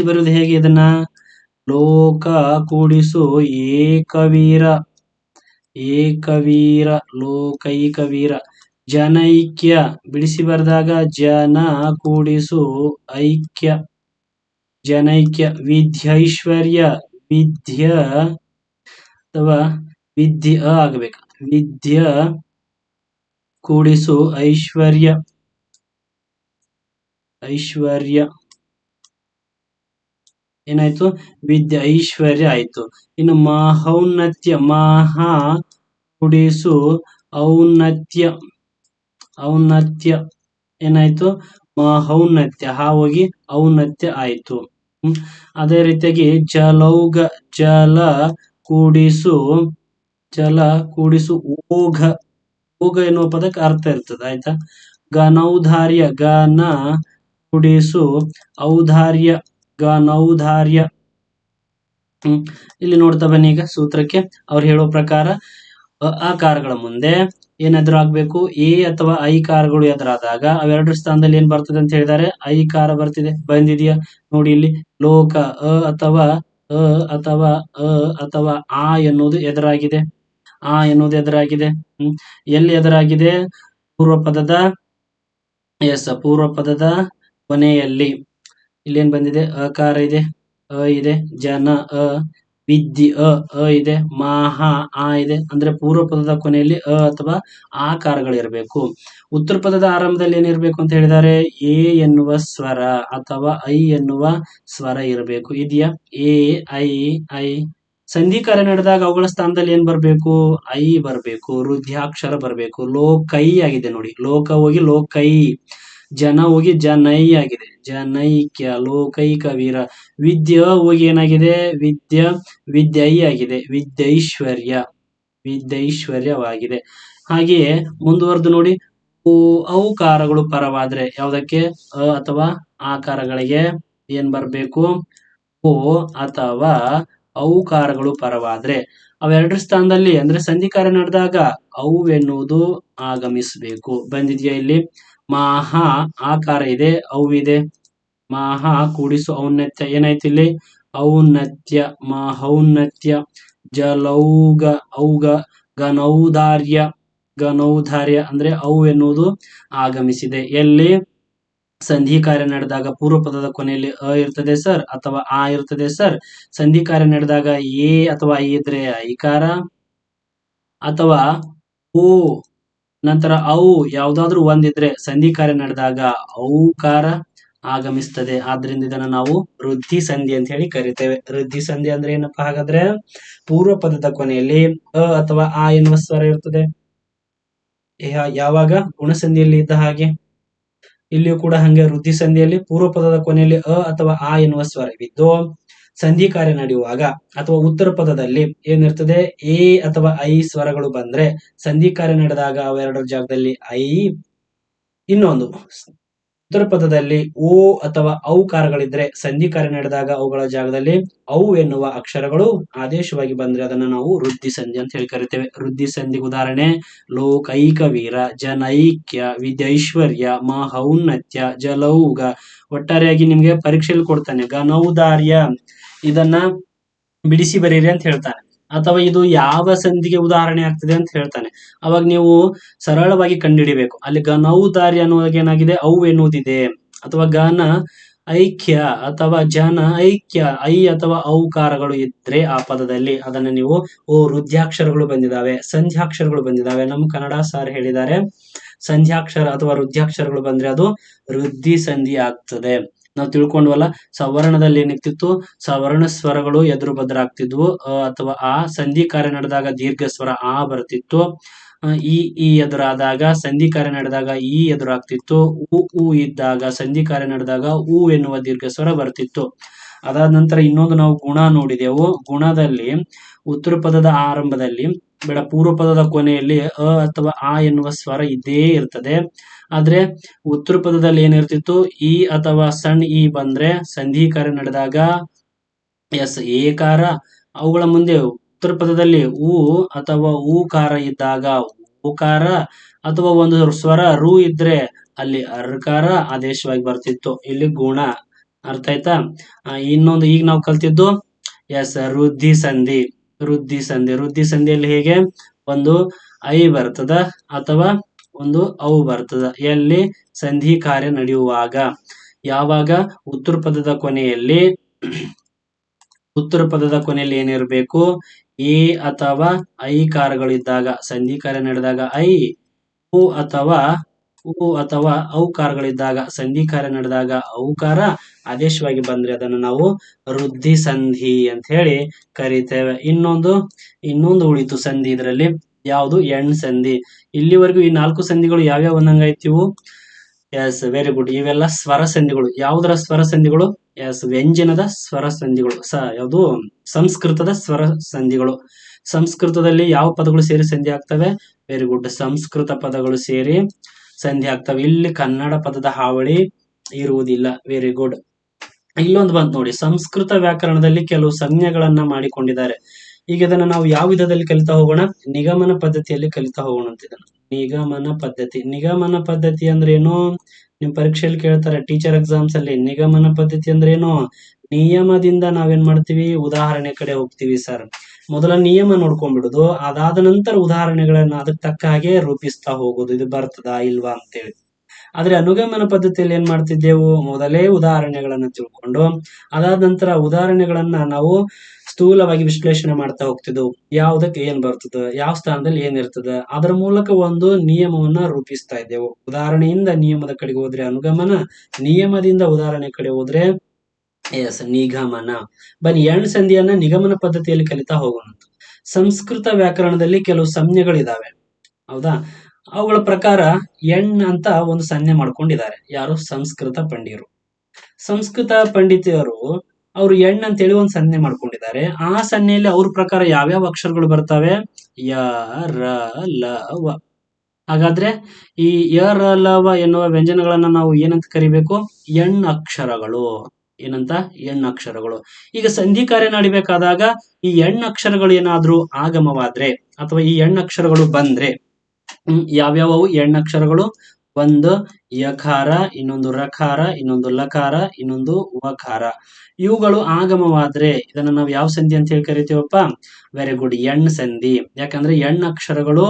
ಬರೆಯುವುದು ಹೇಗೆ ಇದನ್ನ, ಲೋಕ ಕೂಡಿಸು ಏಕವೀರ, ಲೋಕೈಕ ವೀರ. ಜನೈಕ್ಯ ಬಿಡಿಸಿ ಬರೆದಾಗ ಜನ ಕೂಡಿಸು ಐಕ್ಯ ಜನೈಕ್ಯ. ವಿದ್ಯೈಶ್ವರ್ಯ ವಿದ್ಯ ಅಥವಾ ವಿದ್ಯ ಆಗಬೇಕು. ವಿದ್ಯ ಕೂಡಿಸು ಐಶ್ವರ್ಯ ಐಶ್ವರ್ಯ ಏನಾಯ್ತು? ವಿದ್ಯ ಐಶ್ವರ್ಯ ಆಯ್ತು. ಇನ್ನು ಮಹೌನ್ನತ್ಯ ಮಹಾ ಕೂಡಿಸು ಔನ್ನತ್ಯ ಔನ್ನತ್ಯ ಏನಾಯ್ತು? ಮಹೌನ್ನತ್ಯ ಹೋಗಿ ಔನ್ನತ್ಯ ಆಯ್ತು. ಅದೇ ರೀತಿಯಾಗಿ ಜಲೌಘ ಜಲ ಕೂಡಿಸು ಓಘ ಓಘ ಎನ್ನುವ ಪದಕ್ಕೆ ಅರ್ಥ ಇರ್ತದೆ ಆಯ್ತಾ. ಘನೌದಾರ್ಯ ಘನ ಕೂಡಿಸು ಔದಾರ್ಯ ಘನೌದಾರ್ಯ. ಇಲ್ಲಿ ನೋಡ್ತಾ ಬನ್ನಿ ಈಗ ಸೂತ್ರಕ್ಕೆ ಅವ್ರು ಹೇಳೋ ಪ್ರಕಾರ ಅಕಾರಗಳ ಮುಂದೆ ಏನಾದ್ರೂ ಆಗ್ಬೇಕು, ಎ ಅಥವಾ ಐ ಕಾರಗಳು ಎದುರಾದಾಗ ಅವೆರಡರ ಸ್ಥಾನದಲ್ಲಿ ಏನ್ ಬರ್ತದೆ ಅಂತ ಹೇಳಿದ್ದಾರೆ? ಐ ಕಾರ ಬರ್ತಿದೆ, ಬಂದಿದೆಯಾ ನೋಡಿ ಇಲ್ಲಿ. ಲೋಕ ಅ ಅಥವಾ ಆ ಎನ್ನುವುದು ಎದುರಾಗಿದೆ. ಎಲ್ಲಿ ಎದುರಾಗಿದೆ? ಪೂರ್ವ ಪದದ ಕೊನೆಯಲ್ಲಿ. ಇಲ್ಲೇನ್ ಬಂದಿದೆ? ಅಕಾರ ಇದೆ, ಅ ಇದೆ, ಜನ ಅ, ವಿದ್ಯೆ ಅ ಇದೆ, ಮಹಾ ಆ ಇದೆ. ಅಂದ್ರೆ ಪೂರ್ವ ಪದದ ಕೊನೆಯಲ್ಲಿ ಅ ಅಥವಾ ಆ ಕಾರಗಳಿರ್ಬೇಕು. ಉತ್ತರ ಪದದ ಆರಂಭದಲ್ಲಿ ಏನಿರ್ಬೇಕು ಅಂತ ಹೇಳಿದ್ದಾರೆ? ಎ ಎನ್ನುವ ಸ್ವರ ಅಥವಾ ಐ ಎನ್ನುವ ಸ್ವರ ಇರಬೇಕು. ಇದೆಯಾ? A I. ಸಂಧಿ ಕಾರ್ಯ ನಡೆದಾಗ ಅವುಗಳ ಸ್ಥಾನದಲ್ಲಿ ಏನ್ ಬರ್ಬೇಕು? ಐ ಬರ್ಬೇಕು, ವೃದ್ಧಾಕ್ಷರ ಬರ್ಬೇಕು. ಲೋಕೈ ಆಗಿದೆ ನೋಡಿ, ಲೋಕ ಹೋಗಿ ಲೋಕೈ, ಜನ ಹೋಗಿ ಜನೈ ಆಗಿದೆ, ಜನೈಕ್ಯ ಲೋಕೈಕ ವೀರ. ವಿದ್ಯ ಹೋಗಿ ಏನಾಗಿದೆ? ವಿದ್ಯೈ ಆಗಿದೆ, ವಿದ್ಯೈಶ್ವರ್ಯವಾಗಿದೆ. ಹಾಗೆಯೇ ಮುಂದುವರೆದು ನೋಡಿ, ಔಕಾರಗಳು ಪರವಾದ್ರೆ ಯಾವುದಕ್ಕೆ? ಅ ಅಥವಾ ಆಕಾರಗಳಿಗೆ ಏನ್ ಬರ್ಬೇಕು? ಓ ಅಥವಾ ಔಕಾರಗಳು ಪರವಾದ್ರೆ ಅವೆರಡರ ಸ್ಥಾನದಲ್ಲಿ ಅಂದ್ರೆ ಸಂಧಿ ಕಾರ್ಯ ನಡೆದಾಗ ಔ ಎನ್ನುವುದು ಆಗಮಿಸಬೇಕು. ಬಂದಿದೆಯಾ ಇಲ್ಲಿ? ಮಹಾ ಆಕಾರ ಇದೆ, ಔ ಇದೆ, ಮಹಾ ಕೂಡಿಸು ಔನ್ನತ್ಯ ಏನಾಯ್ತು ಇಲ್ಲಿ? ಔನ್ನತ್ಯ ಮಹೌನ್ನತ್ಯ. ಜಲೌಘ ಔಘ ಘನೌದಾರ್ಯ ಅಂದ್ರೆ ಔ ಎನ್ನುವುದು ಆಗಮಿಸಿದೆ. ಎಲ್ಲಿ? ಸಂಧಿ ಕಾರ್ಯ ನಡೆದಾಗ ಪೂರ್ವ ಪದದ ಕೊನೆಯಲ್ಲಿ ಅ ಇರ್ತದೆ ಸರ್ ಅಥವಾ ಆ ಇರ್ತದೆ ಸರ್. ಸಂಧಿ ಕಾರ್ಯ ನಡೆದಾಗ ಎ ಅಥವಾ ಐ ಇದ್ರೆ ಐಕಾರ ಅಥವಾ ಓ ನಂತರ ಔ ಯಾವ್ದಾದ್ರು ಒಂದಿದ್ರೆ ಸಂಧಿ ಕಾರ್ಯ ನಡೆದಾಗ ಔಕಾರ ಆಗಮಿಸ್ತದೆ. ಆದ್ರಿಂದ ಇದನ್ನ ನಾವು ವೃದ್ಧಿ ಸಂಧಿ ಅಂತ ಹೇಳಿ ಕರಿತೇವೆ. ವೃದ್ಧಿ ಸಂಧಿ ಅಂದ್ರೆ ಏನಪ್ಪಾ ಹಾಗಾದ್ರೆ? ಪೂರ್ವ ಪದದ ಕೊನೆಯಲ್ಲಿ ಅ ಅಥವಾ ಆ ಎನ್ನುವ ಸ್ವರ ಇರ್ತದೆ. ಯಾವಾಗ? ಗುಣಸಂಧಿಯಲ್ಲಿ ಇದ್ದ ಹಾಗೆ ಇಲ್ಲಿಯೂ ಕೂಡ ಹಂಗೆ ವೃದ್ಧಿ ಸಂಧಿಯಲ್ಲಿ ಪೂರ್ವ ಪದದ ಕೊನೆಯಲ್ಲಿ ಅ ಅಥವಾ ಆ ಎನ್ನುವ ಸ್ವರವಿದ್ದು ಸಂಧಿ ಕಾರ್ಯ ನಡೆಯುವಾಗ ಅಥವಾ ಉತ್ತರ ಪದದಲ್ಲಿ ಏನಿರ್ತದೆ? ಎ ಅಥವಾ ಐ ಸ್ವರಗಳು ಬಂದ್ರೆ ಸಂಧಿ ಕಾರ್ಯ ನಡೆದಾಗ ಅವೆರಡರ ಜಾಗದಲ್ಲಿ ಐ. ಇನ್ನೊಂದು ಉತ್ತರ ಪದದಲ್ಲಿ ಓ ಅಥವಾ ಔಕಾರಗಳಿದ್ರೆ ಸಂಧಿ ಕಾರ್ಯ ನಡೆದಾಗ ಅವುಗಳ ಜಾಗದಲ್ಲಿ ಔ ಎನ್ನುವ ಅಕ್ಷರಗಳು ಆದೇಶವಾಗಿ ಬಂದ್ರೆ ಅದನ್ನ ನಾವು ವೃದ್ಧಿ ಸಂಧಿ ಅಂತ ಹೇಳಿ ಕರಿತೇವೆ. ವೃದ್ಧಿ ಸಂಧಿ ಉದಾಹರಣೆ ಲೋಕೈಕ ವೀರ, ಜನೈಕ್ಯ, ವಿದ್ಯೈಶ್ವರ್ಯ, ಮಹೌನ್ನತ್ಯ, ಜಲೌಘ. ಒಟ್ಟಾರೆಯಾಗಿ ನಿಮ್ಗೆ ಪರೀಕ್ಷೆಯಲ್ಲಿ ಕೊಡ್ತಾನೆ ಘನೌದಾರ್ಯ, ಇದನ್ನ ಬಿಡಿಸಿ ಬರೀರಿ ಅಂತ ಹೇಳ್ತಾನೆ. ಅಥವಾ ಇದು ಯಾವ ಸಂಧಿಗೆ ಉದಾಹರಣೆ ಆಗ್ತದೆ ಅಂತ ಹೇಳ್ತಾನೆ. ಅವಾಗ ನೀವು ಸರಳವಾಗಿ ಕಂಡುಹಿಡಿಬೇಕು. ಅಲ್ಲಿ ಘನೌದಾರ್ಯ ಅನ್ನುವಾಗ ಏನಾಗಿದೆ? ಔ ಎನ್ನುವುದಿದೆ. ಅಥವಾ ಘನ ಐಕ್ಯ ಅಥವಾ ಜನ ಐಕ್ಯ ಐ ಅಥವಾ ಔಕಾರಗಳು ಇದ್ರೆ ಆ ಪದದಲ್ಲಿ ಅದನ್ನ ನೀವು ವೃದ್ಧಾಕ್ಷರಗಳು ಬಂದಿದಾವೆ, ಸಂಧ್ಯಾಕ್ಷರಗಳು ಬಂದಿದಾವೆ. ನಮ್ಮ ಕನ್ನಡ ಸಾರ್ ಹೇಳಿದ್ದಾರೆ ಸಂಧ್ಯಾಕ್ಷರ ಅಥವಾ ವೃದ್ಧಾಕ್ಷರಗಳು ಬಂದ್ರೆ ಅದು ವೃದ್ಧಿ ಸಂಧಿ ಆಗ್ತದೆ. ನಾವು ತಿಳ್ಕೊಂಡ್ವಲ್ಲ, ಸವರ್ಣದಲ್ಲಿ ಏನಿರ್ತಿತ್ತು? ಸವರ್ಣ ಸ್ವರಗಳು ಎದುರು ಬದಲಾಗ್ತಿದ್ವು. ಅ ಅಥವಾ ಆ ಸಂಧಿ ಕಾರ್ಯ ನಡೆದಾಗ ದೀರ್ಘ ಸ್ವರ ಆ ಬರ್ತಿತ್ತು. ಈ ಎದುರಾದಾಗ ಸಂಧಿ ಕಾರ್ಯ ನಡೆದಾಗ ಈ ಎದುರಾಗ್ತಿತ್ತು. ಉ ಇದ್ದಾಗ ಸಂಧಿ ಕಾರ್ಯ ನಡೆದಾಗ ಉ ಎನ್ನುವ ದೀರ್ಘ ಸ್ವರ ಬರ್ತಿತ್ತು. ಅದಾದ ನಂತರ ಇನ್ನೊಂದು ನಾವು ಗುಣ ನೋಡಿದೆವು. ಗುಣದಲ್ಲಿ ಉತ್ತರ ಪದದ ಆರಂಭದಲ್ಲಿ ಪೂರ್ವ ಪದದ ಕೊನೆಯಲ್ಲಿ ಅ ಅಥವಾ ಆ ಎನ್ನುವ ಸ್ವರ ಇದ್ದೇ ಇರ್ತದೆ. ಆದ್ರೆ ಉತ್ತರ ಪದದಲ್ಲಿ ಏನಿರ್ತಿತ್ತು? ಈ ಅಥವಾ ಸಣ್ಣ ಈ ಬಂದ್ರೆ ಸಂಧಿ ಕಾರ್ಯ ನಡೆದಾಗ ಎಸ್ ಏಕಾರ. ಅವುಗಳ ಮುಂದೆ ಉತ್ತರ ಪದದಲ್ಲಿ ಉ ಅಥವಾ ಊಕಾರ ಇದ್ದಾಗ ಊಕಾರ ಅಥವಾ ಒಂದು ಸ್ವರ ರು ಇದ್ರೆ ಅಲ್ಲಿ ಅರ್ಕಾರ ಆದೇಶವಾಗಿ ಬರ್ತಿತ್ತು. ಇಲ್ಲಿ ಗುಣ. ಅರ್ಥ ಆಯ್ತಾ? ಇನ್ನೊಂದು ಈಗ ನಾವು ಕಲ್ತಿದ್ದು ಎಸ್ ವೃದ್ಧಿ ಸಂಧಿ. ವೃದ್ಧಿ ಸಂಧಿಯಲ್ಲಿ ಹೇಗೆ? ಒಂದು ಐ ಬರ್ತದ ಅಥವಾ ಒಂದು ಅವು ಬರ್ತದ. ಎಲ್ಲಿ? ಸಂಧಿ ಕಾರ್ಯ ನಡೆಯುವಾಗ. ಯಾವಾಗ? ಉತ್ತರ ಪದದ ಕೊನೆಯಲ್ಲಿ ಏನಿರಬೇಕು? ಎ ಅಥವಾ ಐ ಕಾರಗಳಿದ್ದಾಗ, ಸಂಧಿ ಕಾರ್ಯ ನಡೆದಾಗ ಐ, ಉ ಅಥವಾ ಔಕಾರಗಳಿದ್ದಾಗ, ಸಂಧಿ ಕಾರ್ಯ ನಡೆದಾಗ ಔಕಾರ ಆದೇಶವಾಗಿ ಬಂದ್ರೆ ಅದನ್ನು ನಾವು ವೃದ್ಧಿ ಸಂಧಿ ಅಂತ ಹೇಳಿ ಕರಿತೇವೆ. ಇನ್ನೊಂದು ಉಳಿತು ಸಂಧಿ ಇದರಲ್ಲಿ. ಯಾವುದು? ಎಣ್ ಸಂಧಿ. ಇಲ್ಲಿವರೆಗೂ ಈ 4 ಸಂಧಿಗಳು ಯಾವ್ಯಾವ ಅಂದಂಗಾಯ್ತಿವು? S, very good. ಇವೆಲ್ಲ ಸ್ವರ ಸಂಧಿಗಳು. ಯಾವುದರ ಸ್ವರ ಸಂಧಿಗಳು? ಎಸ್, ವ್ಯಂಜನದ ಸ್ವರ ಸಂಧಿಗಳು. ಯಾವುದು? ಸಂಸ್ಕೃತದ ಸ್ವರ ಸಂಧಿಗಳು. ಸಂಸ್ಕೃತದಲ್ಲಿ ಯಾವ ಪದಗಳು ಸೇರಿ ಸಂಧಿ ಆಗ್ತವೆ? ವೆರಿ ಗುಡ್, ಸಂಸ್ಕೃತ ಪದಗಳು ಸೇರಿ ಸಂಧಿ ಆಗ್ತವೆ. ಇಲ್ಲಿ ಕನ್ನಡ ಪದದ ಹಾವಳಿ ಇರುವುದಿಲ್ಲ. Very good. ಇಲ್ಲೊಂದು ಬಂತು ನೋಡಿ, ಸಂಸ್ಕೃತ ವ್ಯಾಕರಣದಲ್ಲಿ ಕೆಲವು ಸಂಜ್ಞೆಗಳನ್ನ ಮಾಡಿಕೊಂಡಿದ್ದಾರೆ. ಈಗ ಇದನ್ನ ನಾವು ಯಾವ ವಿಧದಲ್ಲಿ ಕಲಿತಾ ಹೋಗೋಣ? ನಿಗಮನ ಪದ್ಧತಿಯಲ್ಲಿ ಕಲಿತಾ ಹೋಗೋಣ ಅಂತ. ಇದನ್ನ ನಿಗಮನ ಪದ್ಧತಿ ಅಂದ್ರೆ ಏನು? ನಿಮ್ ಪರೀಕ್ಷೆಯಲ್ಲಿ ಕೇಳ್ತಾರೆ, ಟೀಚರ್ ಎಕ್ಸಾಮ್ಸ್ ಅಲ್ಲಿ. ನಿಗಮನ ಪದ್ಧತಿ ಅಂದ್ರೆ ಏನು? ನಿಯಮದಿಂದ ನಾವೇನ್ ಮಾಡ್ತೀವಿ? ಉದಾಹರಣೆ ಕಡೆ ಹೋಗ್ತೀವಿ ಸರ್. ಮೊದಲ ನಿಯಮ ನೋಡ್ಕೊಂಡ್ಬಿಡುದು, ಅದಾದ ನಂತರ ಉದಾಹರಣೆಗಳನ್ನ ಅದಕ್ಕೆ ತಕ್ಕ ಹಾಗೆ ರೂಪಿಸ್ತಾ ಹೋಗೋದು, ಇದು ಬರ್ತದಾ ಇಲ್ವಾ ಅಂತೇಳಿ. ಆದ್ರೆ ಅನುಗಮನ ಪದ್ಧತಿಯಲ್ಲಿ ಏನ್ ಮಾಡ್ತಿದ್ದೆವು? ಮೊದಲೇ ಉದಾಹರಣೆಗಳನ್ನ ತಿಳ್ಕೊಂಡು ಅದಾದ ನಂತರ ಉದಾಹರಣೆಗಳನ್ನ ನಾವು ಸ್ಥೂಲವಾಗಿ ವಿಶ್ಲೇಷಣೆ ಮಾಡ್ತಾ ಹೋಗ್ತಿದ್ದೆವು. ಯಾವ್ದಕ್ಕೆ ಏನ್ ಬರ್ತದ, ಯಾವ ಸ್ಥಾನದಲ್ಲಿ ಏನಿರ್ತದ, ಅದರ ಮೂಲಕ ಒಂದು ನಿಯಮವನ್ನ ರೂಪಿಸ್ತಾ ಇದ್ದೆವು. ಉದಾಹರಣೆಯಿಂದ ನಿಯಮದ ಕಡೆಗೆ ಹೋದ್ರೆ ಅನುಗಮನ, ನಿಯಮದಿಂದ ಉದಾಹರಣೆ ಕಡೆ ಹೋದ್ರೆ ಎಸ್ ನಿಗಮನ. ಬನ್ನಿ ಎಣ್ ಸಂಧಿಯನ್ನ ನಿಗಮನ ಪದ್ಧತಿಯಲ್ಲಿ ಕಲಿತಾ ಹೋಗೋಣ. ಸಂಸ್ಕೃತ ವ್ಯಾಕರಣದಲ್ಲಿ ಕೆಲವು ಸಂಜ್ಞೆಗಳಿದಾವೆ, ಹೌದಾ? ಅವುಗಳ ಪ್ರಕಾರ ಎಣ್ ಅಂತ ಒಂದು ಸಂಜ್ಞೆ ಮಾಡ್ಕೊಂಡಿದ್ದಾರೆ. ಯಾರು? ಸಂಸ್ಕೃತ ಪಂಡಿತರು. ಸಂಸ್ಕೃತ ಪಂಡಿತರು ಅವರು ಎಣ್ ಅಂತೇಳಿ ಒಂದು ಸಂಜ್ಞೆ ಮಾಡ್ಕೊಂಡಿದ್ದಾರೆ. ಆ ಸಂಜ್ಞೆಯಲ್ಲಿ ಅವ್ರ ಪ್ರಕಾರ ಯಾವ್ಯಾವ ಅಕ್ಷರಗಳು ಬರ್ತವೆ? ಯ, ರ, ಲ, ವ. ಹಾಗಾದ್ರೆ ಈ ಯ, ರ, ಲ, ವ ಎನ್ನುವ ವ್ಯಂಜನಗಳನ್ನ ನಾವು ಏನಂತ ಕರಿಬೇಕು? ಎಣ್ ಅಕ್ಷರಗಳು. ಏನಂತ? ಎಣ್ ಅಕ್ಷರಗಳು. ಈಗ ಸಂಧಿ ಕಾರ್ಯ ನಡಿಬೇಕಾದಾಗ ಈ ಎಣ್ ಅಕ್ಷರಗಳು ಏನಾದ್ರೂ ಆಗಮವಾದ್ರೆ ಅಥವಾ ಈ ಎಣ್ ಅಕ್ಷರಗಳು ಬಂದ್ರೆ, ಯಾವ್ಯಾವವು ಎಣ್ಣಕ್ಷರಗಳು? ಒಂದು ಯಕಾರ, ಇನ್ನೊಂದು ರಕಾರ, ಇನ್ನೊಂದು ಲಕಾರ, ಇನ್ನೊಂದು ವಕಾರ. ಇವುಗಳು ಆಗಮವಾದ್ರೆ ಇದನ್ನ ನಾವು ಯಾವ ಸಂಧಿ ಅಂತ ಹೇಳಿ ಕರಿತೀವಪ್ಪ? ವೆರಿ ಗುಡ್, ಎಣ್ ಸಂಧಿ. ಯಾಕಂದ್ರೆ ಎಣ್ ಅಕ್ಷರಗಳು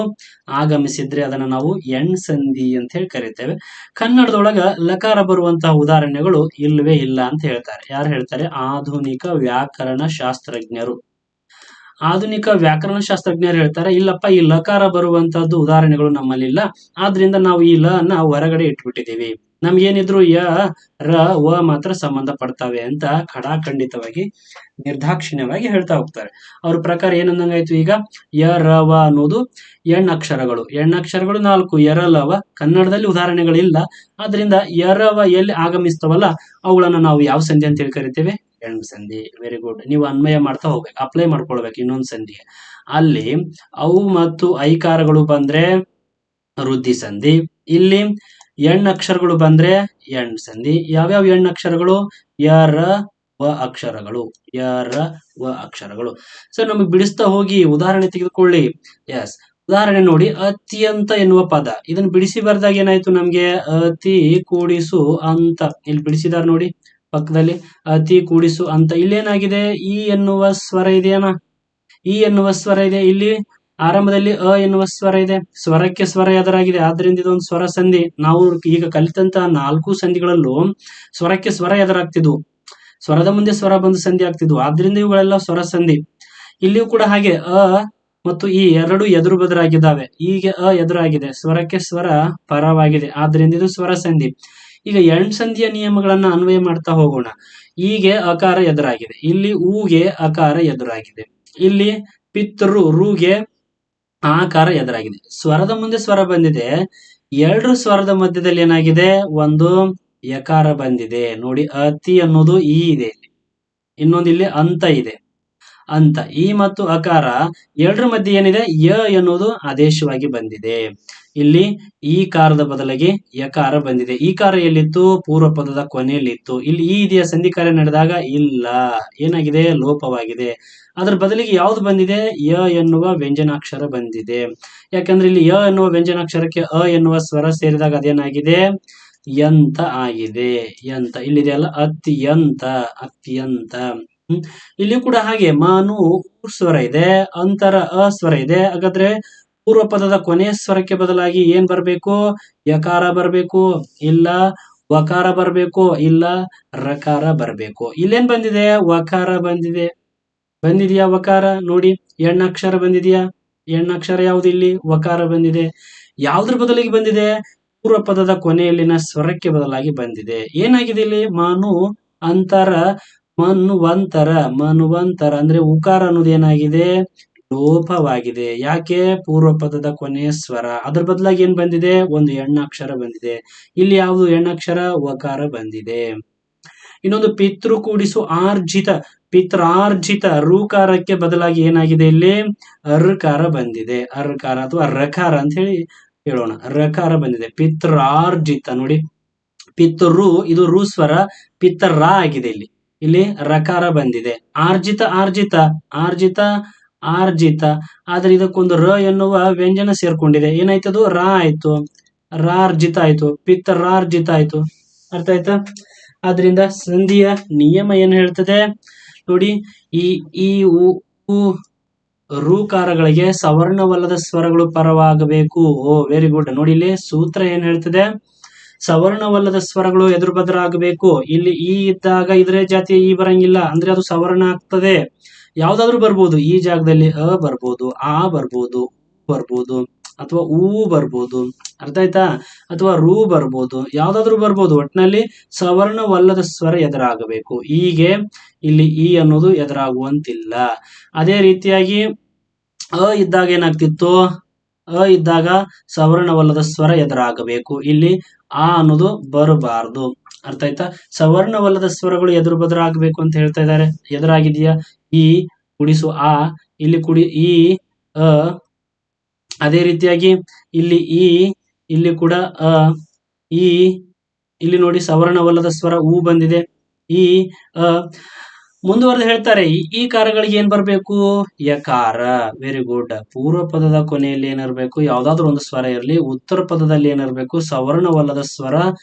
ಆಗಮಿಸಿದ್ರೆ ಅದನ್ನ ನಾವು ಎಣ್ ಸಂಧಿ ಅಂತ ಹೇಳಿ ಕರಿತೇವೆ. ಕನ್ನಡದೊಳಗ ಲಕಾರ ಬರುವಂತಹ ಉದಾಹರಣೆಗಳು ಇಲ್ವೇ ಇಲ್ಲ ಅಂತ ಹೇಳ್ತಾರೆ. ಯಾರು ಹೇಳ್ತಾರೆ? ಆಧುನಿಕ ವ್ಯಾಕರಣ ಶಾಸ್ತ್ರಜ್ಞರು. ಆಧುನಿಕ ವ್ಯಾಕರಣ ಶಾಸ್ತ್ರಜ್ಞರು ಹೇಳ್ತಾರೆ, ಇಲ್ಲಪ್ಪ ಈ ಲಕಾರ ಬರುವಂತಹದ್ದು ಉದಾಹರಣೆಗಳು ನಮ್ಮಲ್ಲಿಲ್ಲ, ಆದ್ರಿಂದ ನಾವು ಈ ಲ ಅನ್ನ ಹೊರಗಡೆ ಇಟ್ಬಿಟ್ಟಿದೀವಿ, ನಮ್ಗೇನಿದ್ರು ಯ, ರ, ವ ಮಾತ್ರ ಸಂಬಂಧ ಪಡ್ತಾವೆ ಅಂತ ಖಡಾಖಂಡಿತವಾಗಿ ನಿರ್ದಾಕ್ಷಿಣ್ಯವಾಗಿ ಹೇಳ್ತಾ ಹೋಗ್ತಾರೆ. ಅವ್ರ ಪ್ರಕಾರ ಏನಂದಂಗಾಯ್ತು? ಈಗ ಯ, ರ, ವ ಅನ್ನೋದು ಎಣ್ಣಕ್ಷರಗಳು. ಎಣ್ಣಕ್ಷರಗಳು 4, ಯ, ರ, ಲ, ವ. ಕನ್ನಡದಲ್ಲಿ ಉದಾಹರಣೆಗಳಿಲ್ಲ, ಆದ್ರಿಂದ ಯ, ರ, ವ ಎಲ್ಲಿ ಆಗಮಿಸ್ತವಲ್ಲ ಅವುಗಳನ್ನ ನಾವು ಯಾವ ಸಂಧಿ ಅಂತ ಹೇಳಿ ಕರಿತೇವೆ? ಎಣ್ ಸಂಧಿ. Very good. ನೀವು ಅನ್ವಯ ಮಾಡ್ತಾ ಹೋಗ್ಬೇಕು, ಅಪ್ಲೈ ಮಾಡ್ಕೊಳ್ಬೇಕು ಇನ್ನೊಂದು ಸಂಧಿಗೆ. ಅಲ್ಲಿ ಅವು ಮತ್ತು ಐಕಾರಗಳು ಬಂದ್ರೆ ವೃದ್ಧಿ ಸಂಧಿ. ಇಲ್ಲಿ ಎಣ್ ಅಕ್ಷರಗಳು ಬಂದ್ರೆ ಎಣ್ ಸಂಧಿ. ಯಾವ್ಯಾವ ಎಣ್ ಅಕ್ಷರಗಳು? ಯ, ರ, ವ ಅಕ್ಷರಗಳು. ಯ, ರ, ವ ಅಕ್ಷರಗಳು. ಸೊ ನಮಗೆ ಬಿಡಿಸ್ತಾ ಹೋಗಿ ಉದಾಹರಣೆ ತೆಗೆದುಕೊಳ್ಳಿ. ಎಸ್, ಉದಾಹರಣೆ ನೋಡಿ. ಅತ್ಯಂತ ಎನ್ನುವ ಪದ, ಇದನ್ನ ಬಿಡಿಸಿ ಬರ್ದಾಗ ಏನಾಯ್ತು ನಮ್ಗೆ? ಅತಿ ಕೂಡಿಸು ಅಂತ. ಇಲ್ಲಿ ಬಿಡಿಸಿದಾರ ನೋಡಿ ಪಕ್ಕದಲ್ಲಿ, ಅತಿ ಕೂಡಿಸು ಅಂತ. ಇಲ್ಲೇನಾಗಿದೆ? ಈ ಎನ್ನುವ ಸ್ವರ ಇದೆಯೇನ? ಈ ಎನ್ನುವ ಸ್ವರ ಇದೆ. ಇಲ್ಲಿ ಆರಂಭದಲ್ಲಿ ಅ ಎನ್ನುವ ಸ್ವರ ಇದೆ. ಸ್ವರಕ್ಕೆ ಸ್ವರ ಎದುರಾಗಿದೆ, ಆದ್ರಿಂದ ಇದೊಂದು ಸ್ವರ ಸಂಧಿ. ನಾವು ಈಗ ಕಲಿತಂತಹ 4 ಸಂಧಿಗಳಲ್ಲೂ ಸ್ವರಕ್ಕೆ ಸ್ವರ ಎದುರಾಗ್ತಿದ್ವು, ಸ್ವರದ ಮುಂದೆ ಸ್ವರ ಬಂದು ಸಂಧಿ ಆಗ್ತಿದ್ವು, ಆದ್ರಿಂದ ಇವುಗಳೆಲ್ಲ ಸ್ವರ ಸಂಧಿ. ಇಲ್ಲಿಯೂ ಕೂಡ ಹಾಗೆ ಅ ಮತ್ತು ಈ ಎರಡು ಎದುರು ಬದರಾಗಿದ್ದಾವೆ. ಈಗ ಅ ಎದುರಾಗಿದೆ, ಸ್ವರಕ್ಕೆ ಸ್ವರ ಪರವಾಗಿದೆ, ಆದ್ರಿಂದ ಇದು ಸ್ವರ ಸಂಧಿ. ಈಗ ಎಣ್ ಸಂಧಿಯ ನಿಯಮಗಳನ್ನ ಅನ್ವಯ ಮಾಡ್ತಾ ಹೋಗೋಣ. ಹೀಗೆ ಅಕಾರ ಎದುರಾಗಿದೆ, ಇಲ್ಲಿ ಊಗೆ ಅಕಾರ ಎದುರಾಗಿದೆ, ಇಲ್ಲಿ ಪಿತೃ ರುಗೆ ಆಕಾರ ಎದುರಾಗಿದೆ. ಸ್ವರದ ಮುಂದೆ ಸ್ವರ ಬಂದಿದೆ, 2 ಸ್ವರದ ಮಧ್ಯದಲ್ಲಿ ಏನಾಗಿದೆ? ಒಂದು ಯಕಾರ ಬಂದಿದೆ ನೋಡಿ. ಅತಿ ಅನ್ನೋದು ಈ ಇದೆ, ಇನ್ನೊಂದು ಇಲ್ಲಿ ಅಂತ ಇದೆ. ಅಂತ ಈ ಮತ್ತು ಅಕಾರ 2ರ ಮಧ್ಯೆ ಏನಿದೆ? ಯ ಎನ್ನುವುದು ಆದೇಶವಾಗಿ ಬಂದಿದೆ. ಇಲ್ಲಿ ಈ ಕಾರದ ಬದಲಿಗೆ ಯಕಾರ ಬಂದಿದೆ. ಈ ಕಾರ ಎಲ್ಲಿತ್ತು? ಪೂರ್ವ ಪದದ ಕೊನೆಯಲ್ಲಿತ್ತು. ಇಲ್ಲಿ ಈ ಇದೆಯ ಸಂಧಿ ಕಾರ್ಯ ನಡೆದಾಗ ಇಲ್ಲ, ಏನಾಗಿದೆ? ಲೋಪವಾಗಿದೆ. ಅದರ ಬದಲಿಗೆ ಯಾವ್ದು ಬಂದಿದೆ? ಯ ಎನ್ನುವ ವ್ಯಂಜನಾಕ್ಷರ ಬಂದಿದೆ. ಯಾಕಂದ್ರೆ ಇಲ್ಲಿ ಯ ಎನ್ನುವ ವ್ಯಂಜನಾಕ್ಷರಕ್ಕೆ ಅ ಎನ್ನುವ ಸ್ವರ ಸೇರಿದಾಗ ಅದೇನಾಗಿದೆ? ಯಂತ ಆಗಿದೆ. ಯಂತ ಇಲ್ಲಿದೆಯಲ್ಲ, ಅತ್ಯಂತ, ಅತ್ಯಂತ. ಇಲ್ಲಿ ಕೂಡ ಹಾಗೆ ಮಾನು ಸ್ವರ ಇದೆ, ಅಂತರ ಅ ಸ್ವರ ಇದೆ. ಹಾಗಾದ್ರೆ ಪೂರ್ವ ಪದದ ಕೊನೆಯ ಸ್ವರಕ್ಕೆ ಬದಲಾಗಿ ಏನ್ ಬರ್ಬೇಕು? ಯಕಾರ ಬರ್ಬೇಕು, ಇಲ್ಲ ವಕಾರ ಬರ್ಬೇಕು, ಇಲ್ಲ ರಕಾರ ಬರ್ಬೇಕು. ಇಲ್ಲೇನ್ ಬಂದಿದೆ? ವಕಾರ ಬಂದಿದೆ. ಬಂದಿದ್ಯಾ ವಕಾರ? ನೋಡಿ, ಎಣ್ಣಕ್ಷರ ಬಂದಿದ್ಯಾ? ಎಣ್ಣಕ್ಷರ ಯಾವ್ದು ಇಲ್ಲಿ? ವಕಾರ ಬಂದಿದೆ. ಯಾವ್ದ್ರ ಬದಲಿಗೆ ಬಂದಿದೆ? ಪೂರ್ವ ಪದದ ಕೊನೆಯಲ್ಲಿನ ಸ್ವರಕ್ಕೆ ಬದಲಾಗಿ ಬಂದಿದೆ. ಏನಾಗಿದೆ ಇಲ್ಲಿ? ಮನು ಅಂತರ, ಮನ್ವಂತರ, ಮನ್ವಂತರ ಅಂದ್ರೆ ಉಕಾರ ಅನ್ನೋದು ಏನಾಗಿದೆ? ಲೋಪವಾಗಿದೆ. ಯಾಕೆ? ಪೂರ್ವ ಪದದ ಕೊನೆಯ ಸ್ವರ, ಅದ್ರ ಬದಲಾಗಿ ಏನ್ ಬಂದಿದೆ? ಒಂದು ಎಣ್ಣಾಕ್ಷರ ಬಂದಿದೆ. ಇಲ್ಲಿ ಯಾವುದು ಎಣ್ಣಾಕ್ಷರ? ವಕಾರ ಬಂದಿದೆ. ಇನ್ನೊಂದು ಪಿತೃ ಕೂಡಿಸು ಆರ್ಜಿತ, ಪಿತ್ರಾರ್ಜಿತ, ಋಕಾರಕ್ಕೆ ಬದಲಾಗಿ ಏನಾಗಿದೆ ಇಲ್ಲಿ? ಅರ್ಕಾರ ಬಂದಿದೆ. ಅರ್ಕಾರ ಅಥವಾ ರಕಾರ ಅಂತ ಹೇಳಿ ಹೇಳೋಣ. ರಕಾರ ಬಂದಿದೆ. ಪಿತ್ರಾರ್ಜಿತ ನೋಡಿ, ಪಿತೃ ಇದು ರು ಸ್ವರ, ಪಿತರ ಆಗಿದೆ ಇಲ್ಲಿ. ಇಲ್ಲಿ ರಕಾರ ಬಂದಿದೆ. ಆರ್ಜಿತ, ಆರ್ಜಿತ, ಆರ್ಜಿತ, ಆರ್ಜಿತ, ಆದ್ರೆ ಇದಕ್ಕೊಂದು ರ ಎನ್ನುವ ವ್ಯಂಜನ ಸೇರ್ಕೊಂಡಿದೆ. ಏನಾಯ್ತದು? ರಾ ಆಯ್ತು, ರಾರ್ಜಿತ ಆಯ್ತು, ಪಿತ್ತರಾರ್ಜಿತ ಆಯ್ತು. ಅರ್ಥ ಆಯ್ತಾ? ಆದ್ರಿಂದ ಸಂಧಿಯ ನಿಯಮ ಏನ್ ಹೇಳ್ತದೆ ನೋಡಿ, ಈ ಋಕಾರಗಳಿಗೆ ಸವರ್ಣವಲ್ಲದ ಸ್ವರಗಳು ಪರವಾಗಬೇಕು. ಓ ವೆರಿ ಗುಡ್. ನೋಡಿ ಇಲ್ಲಿ ಸೂತ್ರ ಏನ್ ಹೇಳ್ತದೆ? ಸವರ್ಣವಲ್ಲದ ಸ್ವರಗಳು ಎದುರು ಬದ್ರ ಆಗಬೇಕು. ಇಲ್ಲಿ ಈ ಇದ್ದಾಗ ಇದ್ರೆ ಜಾತಿಯ ಈ ಬರಂಗಿಲ್ಲ, ಅಂದ್ರೆ ಅದು ಸವರ್ಣ ಆಗ್ತದೆ. ಯಾವ್ದಾದ್ರು ಬರ್ಬೋದು. ಈ ಜಾಗದಲ್ಲಿ ಅ ಬರ್ಬೋದು, ಆ ಬರ್ಬೋದು, ಬರ್ಬೋದು, ಅಥವಾ ಊ ಬರ್ಬೋದು. ಅರ್ಥ ಆಯ್ತಾ? ಅಥವಾ ರು ಬರ್ಬೋದು, ಯಾವ್ದಾದ್ರು ಬರ್ಬೋದು. ಒಟ್ಟಿನಲ್ಲಿ ಸವರ್ಣವಲ್ಲದ ಸ್ವರ ಎದುರಾಗಬೇಕು. ಹೀಗೆ ಇಲ್ಲಿ ಈ ಅನ್ನೋದು ಎದುರಾಗುವಂತಿಲ್ಲ. ಅದೇ ರೀತಿಯಾಗಿ ಅ ಇದ್ದಾಗ ಏನಾಗ್ತಿತ್ತು? ಅ ಇದ್ದಾಗ ಸವರ್ಣವಲ್ಲದ ಸ್ವರ ಎದುರಾಗಬೇಕು. ಇಲ್ಲಿ ಆ ಅನ್ನೋದು ಬರಬಾರದು. ಅರ್ಥ ಆಯ್ತಾ? ಸವರ್ಣವಲ್ಲದ ಸ್ವರಗಳು ಎದುರು ಬದರಾಗಬೇಕು ಅಂತ ಹೇಳ್ತಾ ಇದ್ದಾರೆ. ಎದುರಾಗಿದೆಯಾ? ಈ ಕುಡಿಸು ಆ, ಇಲ್ಲಿ ಕುಡಿ ಈ ಅ, ಅದೇ ರೀತಿಯಾಗಿ ಇಲ್ಲಿ ಈ, ಇಲ್ಲಿ ಕೂಡ ಅ, ಈ, ಇಲ್ಲಿ ನೋಡಿ ಸವರ್ಣವಲ್ಲದ ಸ್ವರ ಊ ಬಂದಿದೆ. ಈ ಅ, ಮುಂದುವರೆದು ಹೇಳ್ತಾರೆ ಈ ಕಾರಗಳಿಗೆ ಏನ್ ಬರ್ಬೇಕು? ಯಕಾರ. Very good. ಪೂರ್ವ ಪದದ ಕೊನೆಯಲ್ಲಿ ಏನಿರ್ಬೇಕು? ಯಾವ್ದಾದ್ರು ಒಂದು ಸ್ವರ ಇರಲಿ. ಉತ್ತರ ಪದದಲ್ಲಿ ಏನಿರ್ಬೇಕು? ಸವರ್ಣವಲ್ಲದ ಸ್ವರ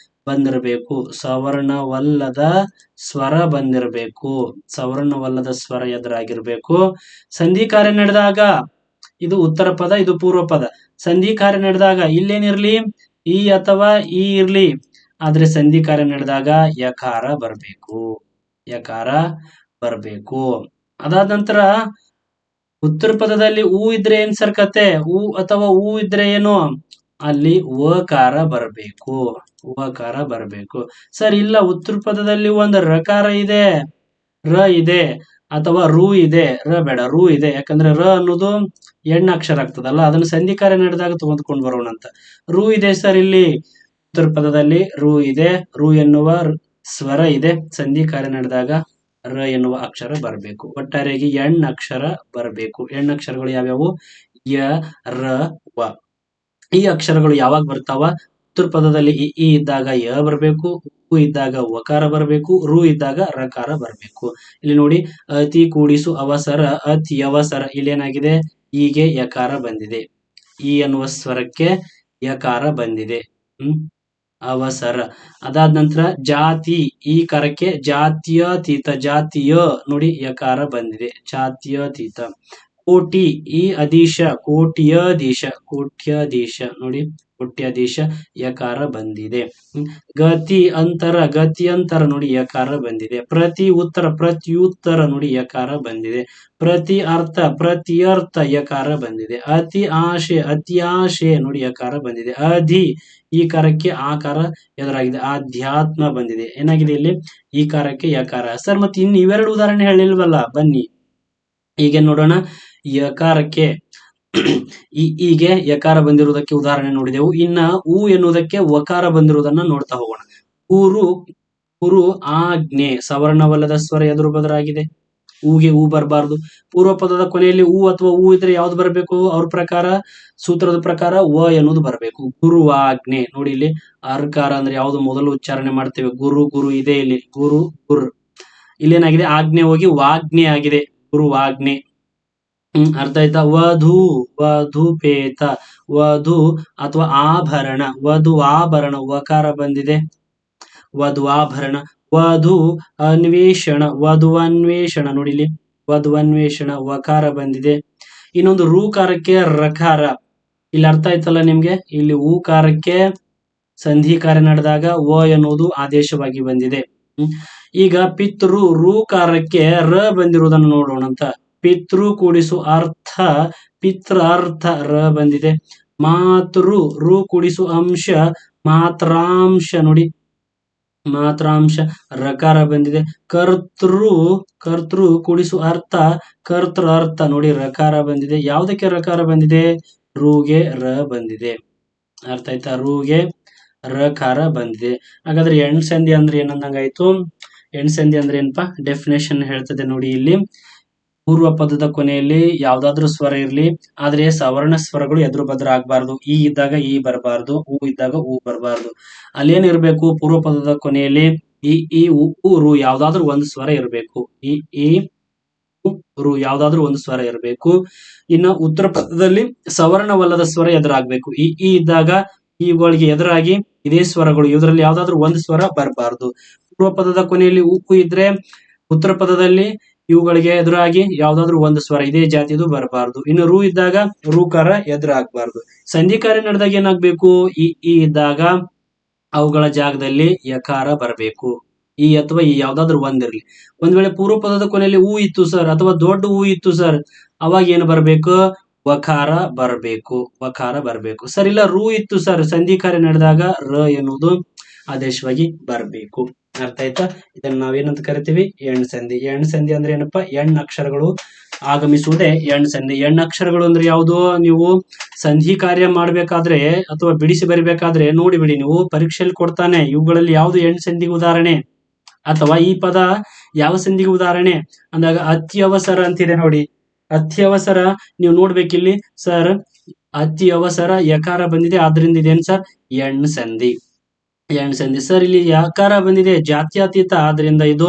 ಬಂದಿರಬೇಕು. ಸವರ್ಣವಲ್ಲದ ಸ್ವರ ಬಂದಿರಬೇಕು. ಸವರ್ಣವಲ್ಲದ ಸ್ವರ ಎದುರಾಗಿರ್ಬೇಕು. ಸಂಧಿ ಕಾರ್ಯ ನಡೆದಾಗ ಇದು ಉತ್ತರ ಪದ, ಇದು ಪೂರ್ವ ಪದ. ಸಂಧಿ ಕಾರ್ಯ ನಡೆದಾಗ ಇಲ್ಲೇನಿರ್ಲಿ? ಈ ಅಥವಾ ಈ ಇರ್ಲಿ, ಆದ್ರೆ ಸಂಧಿ ಕಾರ್ಯ ನಡೆದಾಗ ಯಕಾರ ಬರ್ಬೇಕು. ಯಕಾರ ಬರ್ಬೇಕು. ಅದಾದ ನಂತರ ಉತ್ತರ ಪದದಲ್ಲಿ ಊ ಇದ್ರೆ ಏನ್ ಸರ್ಕತೆ? ಊ ಅಥವಾ ಊ ಇದ್ರೆ ಏನು? ಅಲ್ಲಿ ವಕಾರ ಬರ್ಬೇಕು. ವಕಾರ ಬರ್ಬೇಕು. ಸರ್ ಇಲ್ಲ, ಉತ್ತರ ಪದದಲ್ಲಿ ಒಂದು ರಕಾರ ಇದೆ, ರ ಇದೆ, ಅಥವಾ ರು ಇದೆ. ರ ಬೇಡ, ರು ಇದೆ. ಯಾಕಂದ್ರೆ ರ ಅನ್ನೋದು ಎಣ್ಣಾಕ್ಷರ ಆಗ್ತದಲ್ಲ, ಅದನ್ನು ಸಂಧಿ ಕಾರ್ಯ ನಡೆದಾಗ ತೆಗೆದುಕೊಂಡು ಬರೋಣ ಅಂತ. ರು ಇದೆ ಸರ್, ಇಲ್ಲಿ ಉತ್ತರ ಪದದಲ್ಲಿ ರು ಇದೆ. ರು ಎನ್ನುವ ಸ್ವರ ಇದೆ. ಸಂಧಿ ಕಾರ್ಯ ನಡೆದಾಗ ರ ಎನ್ನುವ ಅಕ್ಷರ ಬರಬೇಕು. ಒಟ್ಟಾರೆಯಾಗಿ ಎಣ್ಣಕ್ಷರ ಬರಬೇಕು. ಎಣ್ಣಕ್ಷರಗಳು ಯಾವ್ಯಾವು? ಯ, ರ, ವ. ಈ ಅಕ್ಷರಗಳು ಯಾವಾಗ ಬರ್ತಾವ? ಉತ್ತರ ಪದದಲ್ಲಿ ಈ ಇದ್ದಾಗ ಯ ಬರಬೇಕು, ಉ ಇದ್ದಾಗ ವಕಾರ ಬರಬೇಕು, ರು ಇದ್ದಾಗ ರಕಾರ ಬರಬೇಕು. ಇಲ್ಲಿ ನೋಡಿ, ಅತಿ ಕೂಡಿಸು ಅವಸರ, ಅತ್ಯವಸರ. ಇಲ್ಲೇನಾಗಿದೆ? ಹೀಗೆ ಯಕಾರ ಬಂದಿದೆ. ಈ ಅನ್ನುವ ಸ್ವರಕ್ಕೆ ಯಕಾರ ಬಂದಿದೆ. ಅವಸರ. ಅದಾದ ನಂತರ ಜಾತಿ, ಈ ಕರಕ್ಕೆ ಜಾತ್ಯತೀತ, ಜಾತಿಯ ನೋಡಿ ಯಕಾರ ಬಂದಿದೆ. ಜಾತ್ಯತೀತ. ಕೋಟಿ, ಈ ಅದೀಶ, ಕೋಟ್ಯಧೀಶ, ಕೋಟ್ಯಧೀಶ ನೋಡಿ ಕೋಟ್ಯಾಧೀಶ, ಯಕಾರ ಬಂದಿದೆ. ಗತಿ ಅಂತರ, ಗತ್ಯಂತರ ನೋಡಿ ಯಕಾರ ಬಂದಿದೆ. ಪ್ರತಿ ಉತ್ತರ, ಪ್ರತ್ಯುತ್ತರ ನೋಡಿ ಯಕಾರ ಬಂದಿದೆ. ಪ್ರತಿ ಅರ್ಥ, ಪ್ರತ್ಯರ್ಥ, ಯಕಾರ ಬಂದಿದೆ. ಅತಿ ಆಶೆ, ಅತ್ಯಾಶೆ ನೋಡಿ ಯಕಾರ ಬಂದಿದೆ. ಅಧಿ, ಈ ಕಾರಕ್ಕೆ ಆಕಾರ ಎದುರಾಗಿದೆ. ಆಧ್ಯಾತ್ಮ ಬಂದಿದೆ. ಏನಾಗಿದೆ ಇಲ್ಲಿ? ಈ ಕಾರಕ್ಕೆ ಯಕಾರ. ಸರ್ ಮತ್ತೆ ಇನ್ನು ಇವೆರಡು ಉದಾಹರಣೆ ಹೇಳಿಲ್ವಲ್ಲ, ಬನ್ನಿ ಹೀಗೆ ನೋಡೋಣ. ಯಕಾರಕ್ಕೆ ಹೀಗೆ ಯಕಾರ ಬಂದಿರುವುದಕ್ಕೆ ಉದಾಹರಣೆ ನೋಡಿದೆವು. ಇನ್ನ ಊ ಎನ್ನುವುದಕ್ಕೆ ವಕಾರ ಬಂದಿರುವುದನ್ನ ನೋಡ್ತಾ ಹೋಗೋಣ. ಊರು, ಊರು ಆಜ್ಞೆ, ಸವರ್ಣವಲ್ಲದ ಸ್ವರ ಎದುರು ಬದರಾಗಿದೆ. ಊಗೆ ಊ ಬರಬಾರ್ದು. ಪೂರ್ವ ಪದದ ಕೊನೆಯಲ್ಲಿ ಊ ಅಥವಾ ಊ ಇದ್ರೆ ಯಾವ್ದು ಬರಬೇಕು? ಅವ್ರ ಪ್ರಕಾರ, ಸೂತ್ರದ ಪ್ರಕಾರ ವ ಎನ್ನುವುದು ಬರಬೇಕು. ಗುರುವಾಜ್ಞೆ ನೋಡಿ, ಇಲ್ಲಿ ಅರ್ಕಾರ ಅಂದ್ರೆ ಯಾವ್ದು ಮೊದಲು ಉಚ್ಚಾರಣೆ ಮಾಡ್ತೇವೆ? ಗುರು, ಗುರು ಇದೆ ಇಲ್ಲಿ. ಗುರು, ಗುರು. ಇಲ್ಲೇನಾಗಿದೆ? ಆಜ್ಞೆ ಹೋಗಿ ವಾಜ್ಞೆ ಆಗಿದೆ. ಗುರುವಾಜ್ಞೆ. ಅರ್ಥ ಆಯ್ತಾ? ವಧು, ವಧುಪೇತ, ವಧು ಅಥವಾ ಆಭರಣ, ವಧು ಆಭರಣ, ವಕಾರ ಬಂದಿದೆ. ವಧು ಆಭರಣ. ವಧು ಅನ್ವೇಷಣ, ವಧುವನ್ವೇಷಣ ನೋಡಿ ಇಲ್ಲಿ ವಧುವನ್ವೇಷಣ, ವಕಾರ ಬಂದಿದೆ. ಇನ್ನೊಂದು ಋಕಾರಕ್ಕೆ ರಕಾರ. ಇಲ್ಲಿ ಅರ್ಥ ಆಯ್ತಲ್ಲ ನಿಮ್ಗೆ. ಇಲ್ಲಿ ಊಕಾರಕ್ಕೆ ಸಂಧಿ ಕಾರ್ಯ ನಡೆದಾಗ ವ ಎನ್ನುವುದು ಆದೇಶವಾಗಿ ಬಂದಿದೆ. ಈಗ ಪಿತೃ ಋಕಾರಕ್ಕೆ ರ ಬಂದಿರುವುದನ್ನು ನೋಡೋಣ ಅಂತ. ಪಿತೃ ಕೂಡಿಸು ಅರ್ಥ ಪಿತೃ ಅರ್ಥ ರ ಬಂದಿದೆ. ಮಾತೃ ರು ಕೂಡಿಸು ಅಂಶ ಮಾತ್ರಾಂಶ ನೋಡಿ, ಮಾತ್ರಾಂಶ ರಕಾರ ಬಂದಿದೆ. ಕರ್ತೃ ಕೂಡಿಸು ಅರ್ಥ ಕರ್ತೃ ಅರ್ಥ ನೋಡಿ, ರಕಾರ ಬಂದಿದೆ. ಯಾವುದಕ್ಕೆ ರಕಾರ ಬಂದಿದೆ? ರುಗೆ ರ ಬಂದಿದೆ. ಅರ್ಥ ಆಯ್ತಾ? ರುಗೆ ರಕಾರ ಬಂದಿದೆ. ಹಾಗಾದ್ರೆ ಎಣ್ ಸಂಧಿ ಅಂದ್ರೆ ಏನಂದಂಗಾಯ್ತು? ಎಣ್ ಸಂಧಿ ಅಂದ್ರೆ ಏನಪ್ಪಾ? ಡೆಫಿನೇಷನ್ ಹೇಳ್ತದೆ ನೋಡಿ. ಇಲ್ಲಿ ಪೂರ್ವ ಪದದ ಕೊನೆಯಲ್ಲಿ ಯಾವ್ದಾದ್ರು ಸ್ವರ ಇರ್ಲಿ, ಆದ್ರೆ ಸವರ್ಣ ಸ್ವರಗಳು ಎದುರು ಬದ್ರ ಆಗ್ಬಾರ್ದು. ಈ ಇದ್ದಾಗ ಈ ಬರಬಾರ್ದು, ಉ ಇದ್ದಾಗ ಉ ಬರಬಾರ್ದು. ಅಲ್ಲೇನಿರ್ಬೇಕು? ಪೂರ್ವ ಪದದ ಕೊನೆಯಲ್ಲಿ ಈ ಉ ರು ಯಾವ್ದಾದ್ರು ಒಂದು ಸ್ವರ ಇರಬೇಕು. ಈ ರು ಯಾವ್ದಾದ್ರು ಒಂದು ಸ್ವರ ಇರಬೇಕು. ಇನ್ನು ಉತ್ತರ ಪದದಲ್ಲಿ ಸವರ್ಣವಲ್ಲದ ಸ್ವರ ಎದುರಾಗ್ಬೇಕು. ಈ ಇದ್ದಾಗ ಇವುಗಳಿಗೆ ಎದುರಾಗಿ ಇದೇ ಸ್ವರಗಳು, ಇದರಲ್ಲಿ ಯಾವ್ದಾದ್ರು ಒಂದು ಸ್ವರ ಬರಬಾರ್ದು. ಪೂರ್ವ ಪದದ ಕೊನೆಯಲ್ಲಿ ಉ ಇದ್ರೆ ಉತ್ತರ ಪದದಲ್ಲಿ ಇವುಗಳಿಗೆ ಎದುರಾಗಿ ಯಾವ್ದಾದ್ರು ಒಂದು ಸ್ವರ ಇದೇ ಜಾತಿದು ಬರಬಾರ್ದು. ಇನ್ನು ರು ಇದ್ದಾಗ ರುಕಾರ ಎದುರಾಗಬಾರ್ದು. ಸಂಧಿ ಕಾರ್ಯ ನಡೆದಾಗ ಏನಾಗ್ಬೇಕು? ಈ ಇದ್ದಾಗ ಅವುಗಳ ಜಾಗದಲ್ಲಿ ಯಕಾರ ಬರಬೇಕು. ಈ ಅಥವಾ ಈ ಯಾವ್ದಾದ್ರು ಒಂದಿರ್ಲಿ. ಒಂದ್ ವೇಳೆ ಪೂರ್ವ ಪದದ ಕೊನೆಯಲ್ಲಿ ಹೂ ಇತ್ತು ಸರ್, ಅಥವಾ ದೊಡ್ಡ ಹೂ ಇತ್ತು ಸರ್, ಅವಾಗ ಏನು ಬರ್ಬೇಕು? ವಕಾರ ಬರಬೇಕು. ವಕಾರ ಬರಬೇಕು ಸರ್. ಇಲ್ಲ ರು ಇತ್ತು ಸರ್, ಸಂಧಿ ಕಾರ್ಯ ನಡೆದಾಗ ರ ಎನ್ನುವುದು ಆದೇಶವಾಗಿ ಬರಬೇಕು. ಅರ್ಥ ಆಯ್ತಾ? ಇದನ್ನ ನಾವೇನಂತ ಕರಿತೀವಿ? ಎಣ್ ಸಂಧಿ. ಎಣ್ ಸಂಧಿ ಅಂದ್ರೆ ಏನಪ್ಪಾ? ಎಣ್ ಅಕ್ಷರಗಳು ಆಗಮಿಸುವುದೇ ಎಣ್ ಸಂಧಿ. ಎಣ್ ಅಕ್ಷರಗಳು ಅಂದ್ರೆ ಯಾವುದು? ನೀವು ಸಂಧಿ ಕಾರ್ಯ ಮಾಡ್ಬೇಕಾದ್ರೆ ಅಥವಾ ಬಿಡಿಸಿ ಬರಿಬೇಕಾದ್ರೆ ನೋಡಿಬಿಡಿ, ನೀವು ಪರೀಕ್ಷೆಯಲ್ಲಿ ಕೊಡ್ತಾನೆ ಇವುಗಳಲ್ಲಿ ಯಾವ್ದು ಎಣ್ ಸಂಧಿಗೆ ಉದಾಹರಣೆ, ಅಥವಾ ಈ ಪದ ಯಾವ ಸಂಧಿಗೆ ಉದಾಹರಣೆ ಅಂದಾಗ ಅತ್ಯವಸರ ಅಂತಿದೆ ನೋಡಿ. ಅತ್ಯವಸರ ನೀವು ನೋಡ್ಬೇಕಿಲ್ಲಿ ಸರ್, ಅತ್ಯವಸರ ಯಕಾರ ಬಂದಿದೆ, ಆದ್ರಿಂದ ಇದೇನ್ ಸರ್? ಎಣ್ ಸಂಧಿ. ಎಣ್ ಸಂಧಿ ಸರ್. ಇಲ್ಲಿ ಯಕಾರ ಬಂದಿದೆ ಜಾತ್ಯತೀತ, ಆದ್ರಿಂದ ಇದು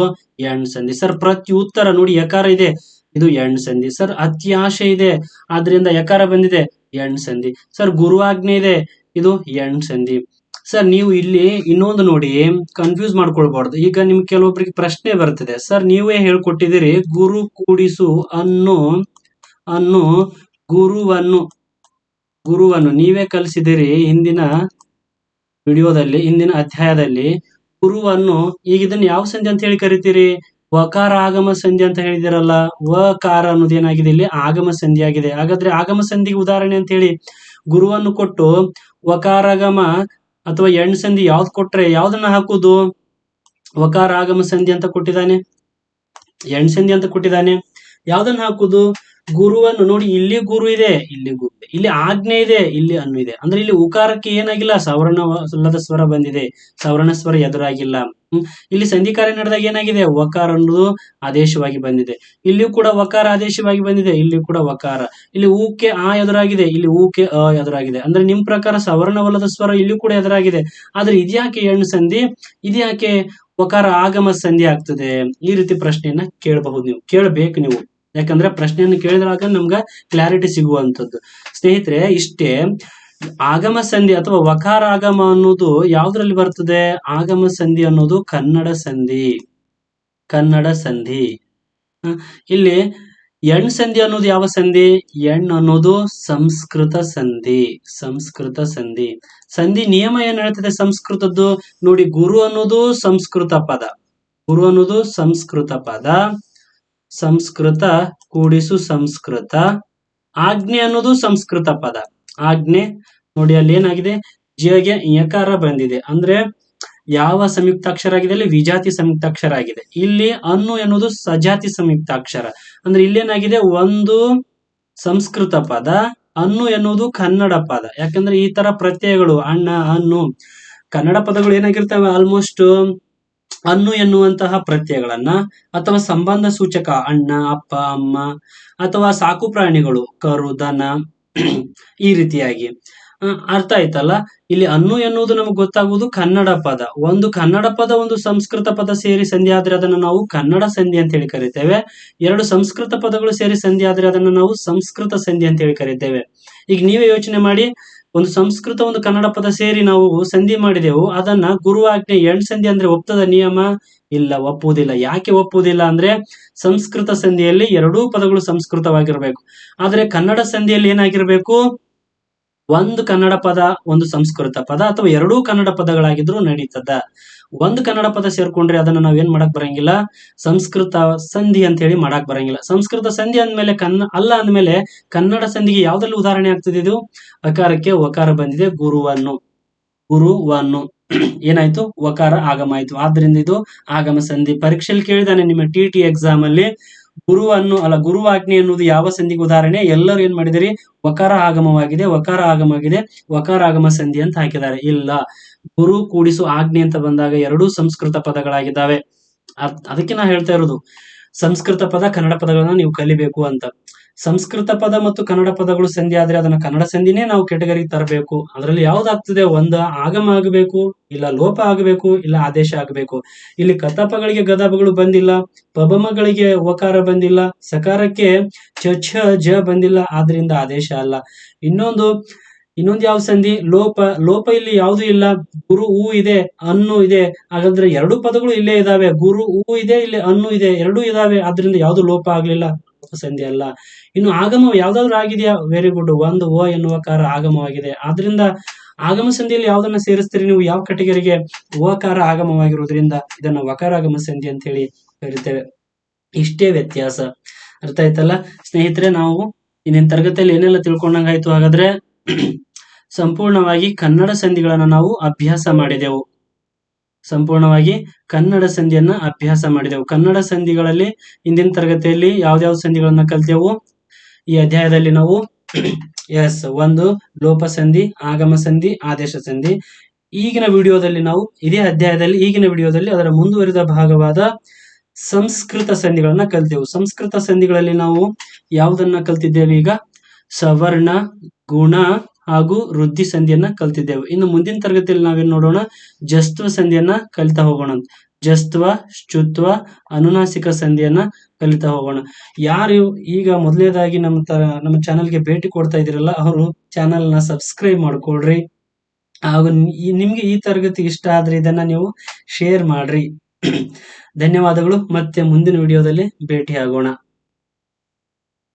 ಎಣ್ ಸಂಧಿ ಸರ್. ಪ್ರತಿ ಉತ್ತರ ನೋಡಿ ಯಕಾರ ಇದೆ, ಇದು ಎಣ್ ಸಂಧಿ ಸರ್. ಅತ್ಯಾಶೆ ಇದೆ, ಆದ್ರಿಂದ ಯಕಾರ ಬಂದಿದೆ, ಎಣ್ ಸಂಧಿ ಸರ್. ಗುರುವಾಜ್ಞೆ ಇದೆ, ಇದು ಎಣ್ ಸಂಧಿ ಸರ್. ನೀವು ಇಲ್ಲಿ ಇನ್ನೊಂದು ನೋಡಿ, ಕನ್ಫ್ಯೂಸ್ ಮಾಡ್ಕೊಳ್ಬಾರ್ದು. ಈಗ ನಿಮ್ಗೆ ಕೆಲವೊಬ್ಬರಿಗೆ ಪ್ರಶ್ನೆ ಬರ್ತದೆ, ಸರ್ ನೀವೇ ಹೇಳ್ಕೊಟ್ಟಿದ್ದೀರಿ ಗುರು ಕೂಡಿಸು ಅನ್ನು ಗುರುವನ್ನು ನೀವೇ ಕಲಿಸಿದಿರಿ ಹಿಂದಿನ ವಿಡಿಯೋದಲ್ಲಿ, ಹಿಂದಿನ ಅಧ್ಯಾಯದಲ್ಲಿ. ಗುರುವನ್ನು ಈಗ ಇದನ್ನ ಯಾವ ಸಂಧಿ ಅಂತ ಹೇಳಿ ಕರಿತೀರಿ? ವಕಾರ ಆಗಮ ಸಂಧಿ ಅಂತ ಹೇಳಿದಿರಲ್ಲ. ವಕಾರ ಅನ್ನೋದು ಏನಾಗಿದೆ? ಇಲ್ಲಿ ಆಗಮ ಸಂಧಿ ಆಗಿದೆ. ಹಾಗಾದ್ರೆ ಆಗಮ ಸಂಧಿಗೆ ಉದಾಹರಣೆ ಅಂತ ಹೇಳಿ ಗುರುವನ್ನು ಕೊಟ್ಟು ವಕಾರಾಗಮ ಅಥವಾ ಎಣ್ ಸಂಧಿ ಯಾವ್ದು ಕೊಟ್ರೆ ಯಾವ್ದನ್ನ ಹಾಕುದು? ವಕಾರ ಆಗಮ ಸಂಧಿ ಅಂತ ಕೊಟ್ಟಿದ್ದಾನೆ, ಎಣ್ ಸಂಧಿ ಅಂತ ಕೊಟ್ಟಿದ್ದಾನೆ. ಯಾವ್ದನ್ನ ಹಾಕುದು? ಗುರುವನ್ನು ನೋಡಿ, ಇಲ್ಲಿ ಗುರು ಇದೆ, ಇಲ್ಲಿ ಗುರು ಇದೆ, ಇಲ್ಲಿ ಆಜ್ಞೆ ಇದೆ, ಇಲ್ಲಿ ಅನ್ನು ಇದೆ. ಅಂದ್ರೆ ಇಲ್ಲಿ ಉಕಾರಕ್ಕೆ ಏನಾಗಿಲ್ಲ? ಸವರ್ಣವಲ್ಲದ ಸ್ವರ ಬಂದಿದೆ, ಸವರ್ಣ ಸ್ವರ ಎದುರಾಗಿಲ್ಲ. ಇಲ್ಲಿ ಸಂಧಿ ಕಾರ್ಯ ನಡೆದಾಗ ಏನಾಗಿದೆ? ವಕಾರ ಅನ್ನೋದು ಆದೇಶವಾಗಿ ಬಂದಿದೆ. ಇಲ್ಲಿಯೂ ಕೂಡ ವಕಾರ ಆದೇಶವಾಗಿ ಬಂದಿದೆ, ಇಲ್ಲಿಯೂ ಕೂಡ ವಕಾರ. ಇಲ್ಲಿ ಊಕೆ ಆ ಎದುರಾಗಿದೆ, ಇಲ್ಲಿ ಊಕೆ ಅ ಎದುರಾಗಿದೆ. ಅಂದ್ರೆ ನಿಮ್ ಪ್ರಕಾರ ಸವರ್ಣವಲ್ಲದ ಸ್ವರ ಇಲ್ಲಿಯೂ ಕೂಡ ಎದುರಾಗಿದೆ. ಆದ್ರೆ ಇದ್ಯಾಕೆ ಎಣ್ ಸಂಧಿ, ಇದ್ಯಾಕೆ ವಕಾರ ಆಗಮ ಸಂಧಿ ಆಗ್ತದೆ? ಈ ರೀತಿ ಪ್ರಶ್ನೆಯನ್ನ ಕೇಳಬಹುದು, ನೀವು ಕೇಳಬೇಕು ನೀವು. ಯಾಕಂದ್ರೆ ಪ್ರಶ್ನೆಯನ್ನು ಕೇಳಿದಾಗ ನಮ್ಗ ಕ್ಲಾರಿಟಿ ಸಿಗುವಂತದ್ದು. ಸ್ನೇಹಿತರೆ, ಇಷ್ಟೇ. ಆಗಮ ಸಂಧಿ ಅಥವಾ ವಕಾರ ಆಗಮ ಅನ್ನೋದು ಯಾವ್ದ್ರಲ್ಲಿ ಬರ್ತದೆ? ಆಗಮ ಸಂಧಿ ಅನ್ನೋದು ಕನ್ನಡ ಸಂಧಿ. ಇಲ್ಲಿ ಎಣ್ ಸಂಧಿ ಅನ್ನೋದು ಯಾವ ಸಂಧಿ? ಎಣ್ ಅನ್ನೋದು ಸಂಸ್ಕೃತ ಸಂಧಿ. ಸಂಧಿ ನಿಯಮ ಏನ್ ಹೇಳ್ತದೆ ಸಂಸ್ಕೃತದ್ದು ನೋಡಿ. ಗುರು ಅನ್ನೋದು ಸಂಸ್ಕೃತ ಪದ, ಸಂಸ್ಕೃತ ಕೂಡಿಸು ಸಂಸ್ಕೃತ. ಆಜ್ಞೆ ಅನ್ನೋದು ಸಂಸ್ಕೃತ ಪದ, ಆಜ್ಞೆ ನೋಡಿ. ಅಲ್ಲಿ ಏನಾಗಿದೆ? ಜಿಗೆ ಯಕಾರ ಬಂದಿದೆ, ಅಂದ್ರೆ ಯಾವ ಸಂಯುಕ್ತಾಕ್ಷರ ಆಗಿದೆ? ಅಲ್ಲಿ ವಿಜಾತಿ ಸಂಯುಕ್ತಾಕ್ಷರ ಆಗಿದೆ. ಇಲ್ಲಿ ಅನ್ನು ಎನ್ನುವುದು ಸಜಾತಿ ಸಂಯುಕ್ತಾಕ್ಷರ. ಅಂದ್ರೆ ಇಲ್ಲೇನಾಗಿದೆ? ಒಂದು ಸಂಸ್ಕೃತ ಪದ, ಅನ್ನು ಎನ್ನುವುದು ಕನ್ನಡ ಪದ. ಯಾಕಂದ್ರೆ ಈ ತರ ಪ್ರತ್ಯಯಗಳು ಅಣ್ಣ, ಅನ್ನು, ಕನ್ನಡ ಪದಗಳು ಏನಾಗಿರ್ತವೆ? ಆಲ್ಮೋಸ್ಟ್ ಅನ್ನು ಎನ್ನುವಂತಹ ಪ್ರತ್ಯಯಗಳನ್ನ ಅಥವಾ ಸಂಬಂಧ ಸೂಚಕ ಅಣ್ಣ, ಅಪ್ಪ, ಅಮ್ಮ, ಅಥವಾ ಸಾಕು ಪ್ರಾಣಿಗಳು ಕರು, ದನ, ಈ ರೀತಿಯಾಗಿ. ಅರ್ಥ ಆಯ್ತಲ್ಲ? ಇಲ್ಲಿ ಅನ್ನು ಎನ್ನುವುದು ನಮಗೆ ಗೊತ್ತಾಗುವುದು ಕನ್ನಡ ಪದ. ಒಂದು ಕನ್ನಡ ಪದ, ಒಂದು ಸಂಸ್ಕೃತ ಪದ ಸೇರಿ ಸಂಧಿ ಆದ್ರೆ ಅದನ್ನು ನಾವು ಕನ್ನಡ ಸಂಧಿ ಅಂತ ಹೇಳಿ ಕರಿತೇವೆ. ಎರಡು ಸಂಸ್ಕೃತ ಪದಗಳು ಸೇರಿ ಸಂಧಿ ಆದ್ರೆ ಅದನ್ನು ನಾವು ಸಂಸ್ಕೃತ ಸಂಧಿ ಅಂತ ಹೇಳಿ ಕರಿತೇವೆ. ಈಗ ನೀವೇ ಯೋಚನೆ ಮಾಡಿ, ಒಂದು ಸಂಸ್ಕೃತ ಒಂದು ಕನ್ನಡ ಪದ ಸೇರಿ ನಾವು ಸಂಧಿ ಮಾಡಿದೆವು, ಅದನ್ನ ಗುರುವಾಜ್ಞೆ ಎಣ್ ಸಂಧಿ ಅಂದ್ರೆ ಒಪ್ತದ ನಿಯಮ? ಇಲ್ಲ, ಒಪ್ಪುವುದಿಲ್ಲ. ಯಾಕೆ ಒಪ್ಪುವುದಿಲ್ಲ ಅಂದ್ರೆ ಸಂಸ್ಕೃತ ಸಂಧಿಯಲ್ಲಿ ಎರಡೂ ಪದಗಳು ಸಂಸ್ಕೃತವಾಗಿರ್ಬೇಕು. ಆದ್ರೆ ಕನ್ನಡ ಸಂಧಿಯಲ್ಲಿ ಏನಾಗಿರ್ಬೇಕು? ಒಂದು ಕನ್ನಡ ಪದ ಒಂದು ಸಂಸ್ಕೃತ ಪದ ಅಥವಾ ಎರಡೂ ಕನ್ನಡ ಪದಗಳಾಗಿದ್ರು ನಡೀತದ. ಒಂದು ಕನ್ನಡ ಪದ ಸೇರ್ಕೊಂಡ್ರೆ ಅದನ್ನ ನಾವೇನ್ ಮಾಡಕ್ ಬರಂಗಿಲ್ಲ, ಸಂಸ್ಕೃತ ಸಂಧಿ ಅಂತ ಹೇಳಿ ಮಾಡಕ್ ಬರಂಗಿಲ್ಲ. ಸಂಸ್ಕೃತ ಸಂಧಿ ಅಂದ್ಮೇಲೆ ಅಲ್ಲ ಅಂದ್ಮೇಲೆ ಕನ್ನಡ ಸಂಧಿಗೆ ಯಾವ್ದ್ರಲ್ಲಿ ಉದಾಹರಣೆ ಆಗ್ತದೆ? ಇದು ಅಕಾರಕ್ಕೆ ವಕಾರ ಬಂದಿದೆ, ಗುರುವನ್ನು ಏನಾಯ್ತು, ವಕಾರ ಆಗಮ ಆಯ್ತು. ಆದ್ರಿಂದ ಇದು ಆಗಮ ಸಂಧಿ. ಪರೀಕ್ಷೆಯಲ್ಲಿ ಕೇಳಿದಾನೆ ನಿಮ್ಮ TT ಎಕ್ಸಾಮ್ ಅಲ್ಲಿ, ಗುರುವಾಜ್ಞೆ ಎನ್ನುವುದು ಯಾವ ಸಂಧಿಗೆ ಉದಾಹರಣೆ? ಎಲ್ಲರೂ ಏನ್ ಮಾಡಿದಿರಿ, ವಕಾರ ಆಗಮವಾಗಿದೆ, ವಕಾರ ಆಗಮ ಸಂಧಿ ಅಂತ ಹಾಕಿದ್ದಾರೆ. ಇಲ್ಲ, ಗುರು ಕೂಡಿಸು ಆಜ್ಞೆ ಅಂತ ಬಂದಾಗ ಎರಡೂ ಸಂಸ್ಕೃತ ಪದಗಳಾಗಿದ್ದಾವೆ. ಅದಕ್ಕೆ ನಾ ಹೇಳ್ತಾ ಇರೋದು ಸಂಸ್ಕೃತ ಪದ ಕನ್ನಡ ಪದಗಳನ್ನ ನೀವು ಕಲಿಬೇಕು ಅಂತ. ಸಂಸ್ಕೃತ ಪದ ಮತ್ತು ಕನ್ನಡ ಪದಗಳು ಸಂಧಿ ಆದ್ರೆ ಅದನ್ನ ಕನ್ನಡ ಸಂಧಿನೇ ನಾವು ಕೆಟಗರಿಗೆ ತರಬೇಕು. ಅದರಲ್ಲಿ ಯಾವ್ದಾಗ್ತದೆ, ಒಂದು ಆಗಮ ಆಗಬೇಕು, ಇಲ್ಲ ಲೋಪ ಆಗಬೇಕು, ಇಲ್ಲ ಆದೇಶ ಆಗಬೇಕು. ಇಲ್ಲಿ ಕತಪಗಳಿಗೆ ಗದಪಗಳು ಬಂದಿಲ್ಲ, ಪಬಮಗಳಿಗೆ ವಕಾರ ಬಂದಿಲ್ಲ, ಸಕಾರಕ್ಕೆ ಚ ಜ ಬಂದಿಲ್ಲ, ಆದ್ರಿಂದ ಆದೇಶ ಅಲ್ಲ. ಇನ್ನೊಂದು ಯಾವ ಸಂಧಿ? ಲೋಪ ಇಲ್ಲಿ ಯಾವುದು ಇಲ್ಲ. ಗುರು ಹೂ ಇದೆ, ಅನ್ನು ಇದೆ, ಹಾಗಾದ್ರೆ ಎರಡು ಪದಗಳು ಇಲ್ಲೇ ಇದಾವೆ. ಗುರು ಹೂ ಇದೆ, ಇಲ್ಲಿ ಅನ್ನು ಇದೆ, ಎರಡೂ ಇದಾವೆ, ಆದ್ರಿಂದ ಯಾವ್ದು ಲೋಪ ಆಗ್ಲಿಲ್ಲ, ಸಂಧಿ ಅಲ್ಲ. ಇನ್ನು ಆಗಮ ಯಾವ್ದಾದ್ರು ಆಗಿದೆಯಾ? ವೆರಿ ಗುಡ್, ಒಂದು ಓ ಎನ್ನುವ ಕಾರ ಆಗಮವಾಗಿದೆ. ಆದ್ರಿಂದ ಆಗಮ ಸಂಧಿಯಲ್ಲಿ ಯಾವ್ದನ್ನ ಸೇರಿಸ್ತೀರಿ ನೀವು? ಯಾವ ಕೆಟಗರಿಗೆ? ಓಕಾರ ಆಗಮವಾಗಿರುವುದರಿಂದ ಇದನ್ನ ವಕಾರಾಗಮ ಸಂಧಿ ಅಂತ ಹೇಳಿ ಕರಿತೇವೆ. ಇಷ್ಟೇ ವ್ಯತ್ಯಾಸ. ಅರ್ಥ ಆಯ್ತಲ್ಲ ಸ್ನೇಹಿತರೆ? ನಾವು ಇಂದಿನ ತರಗತಿಯಲ್ಲಿ ಏನೆಲ್ಲ ತಿಳ್ಕೊಂಡಂಗಾಯ್ತು? ಹಾಗಾದ್ರೆ ಸಂಪೂರ್ಣವಾಗಿ ಕನ್ನಡ ಸಂಧಿಗಳನ್ನ ನಾವು ಅಭ್ಯಾಸ ಮಾಡಿದೆವು. ಕನ್ನಡ ಸಂಧಿಗಳಲ್ಲಿ ಇಂದಿನ ತರಗತಿಯಲ್ಲಿ ಯಾವ್ಯಾವ ಸಂಧಿಗಳನ್ನ ಕಲ್ತೆವು? ಈ ಅಧ್ಯಾಯದಲ್ಲಿ ನಾವು ಒಂದು ಲೋಪ ಸಂಧಿ, ಆಗಮ ಸಂಧಿ, ಆದೇಶ ಸಂಧಿ. ಈಗಿನ ವಿಡಿಯೋದಲ್ಲಿ ಅದರ ಮುಂದುವರಿದ ಭಾಗವಾದ ಸಂಸ್ಕೃತ ಸಂಧಿಗಳನ್ನ ಕಲ್ತೆವು. ಸಂಸ್ಕೃತ ಸಂಧಿಗಳಲ್ಲಿ ನಾವು ಯಾವುದನ್ನ ಕಲ್ತಿದ್ದೇವೆ? ಈಗ ಸವರ್ಣ, ಗುಣ ಹಾಗೂ ವೃದ್ಧಿ ಸಂಧಿಯನ್ನ ಕಲ್ತಿದ್ದೇವೆ. ಇನ್ನು ಮುಂದಿನ ತರಗತಿಯಲ್ಲಿ ನಾವೇನ್ ನೋಡೋಣ? ಜಸ್ತ್ವ ಸಂಧಿಯನ್ನ ಕಲಿತಾ ಹೋಗೋಣ. ಜಸ್ತ್ವ, ಶುತ್ವ, ಅನುನಾಸಿಕ ಸಂಧಿಯನ್ನ ಕಲಿತಾ ಹೋಗೋಣ. ಯಾರು ಈಗ ಮೊದಲನೇದಾಗಿ ನಮ್ಮ ಚಾನೆಲ್ಗೆ ಭೇಟಿ ಕೊಡ್ತಾ ಇದ್ದೀರಲ್ಲ, ಅವರು ಚಾನೆಲ್ನ ಸಬ್ಸ್ಕ್ರೈಬ್ ಮಾಡ್ಕೊಳ್ರಿ. ಹಾಗೂ ನಿಮ್ಗೆ ಈ ತರಗತಿ ಇಷ್ಟ ಆದ್ರೆ ಇದನ್ನ ನೀವು ಶೇರ್ ಮಾಡ್ರಿ. ಧನ್ಯವಾದಗಳು. ಮತ್ತೆ ಮುಂದಿನ ವಿಡಿಯೋದಲ್ಲಿ ಭೇಟಿ ಆಗೋಣ.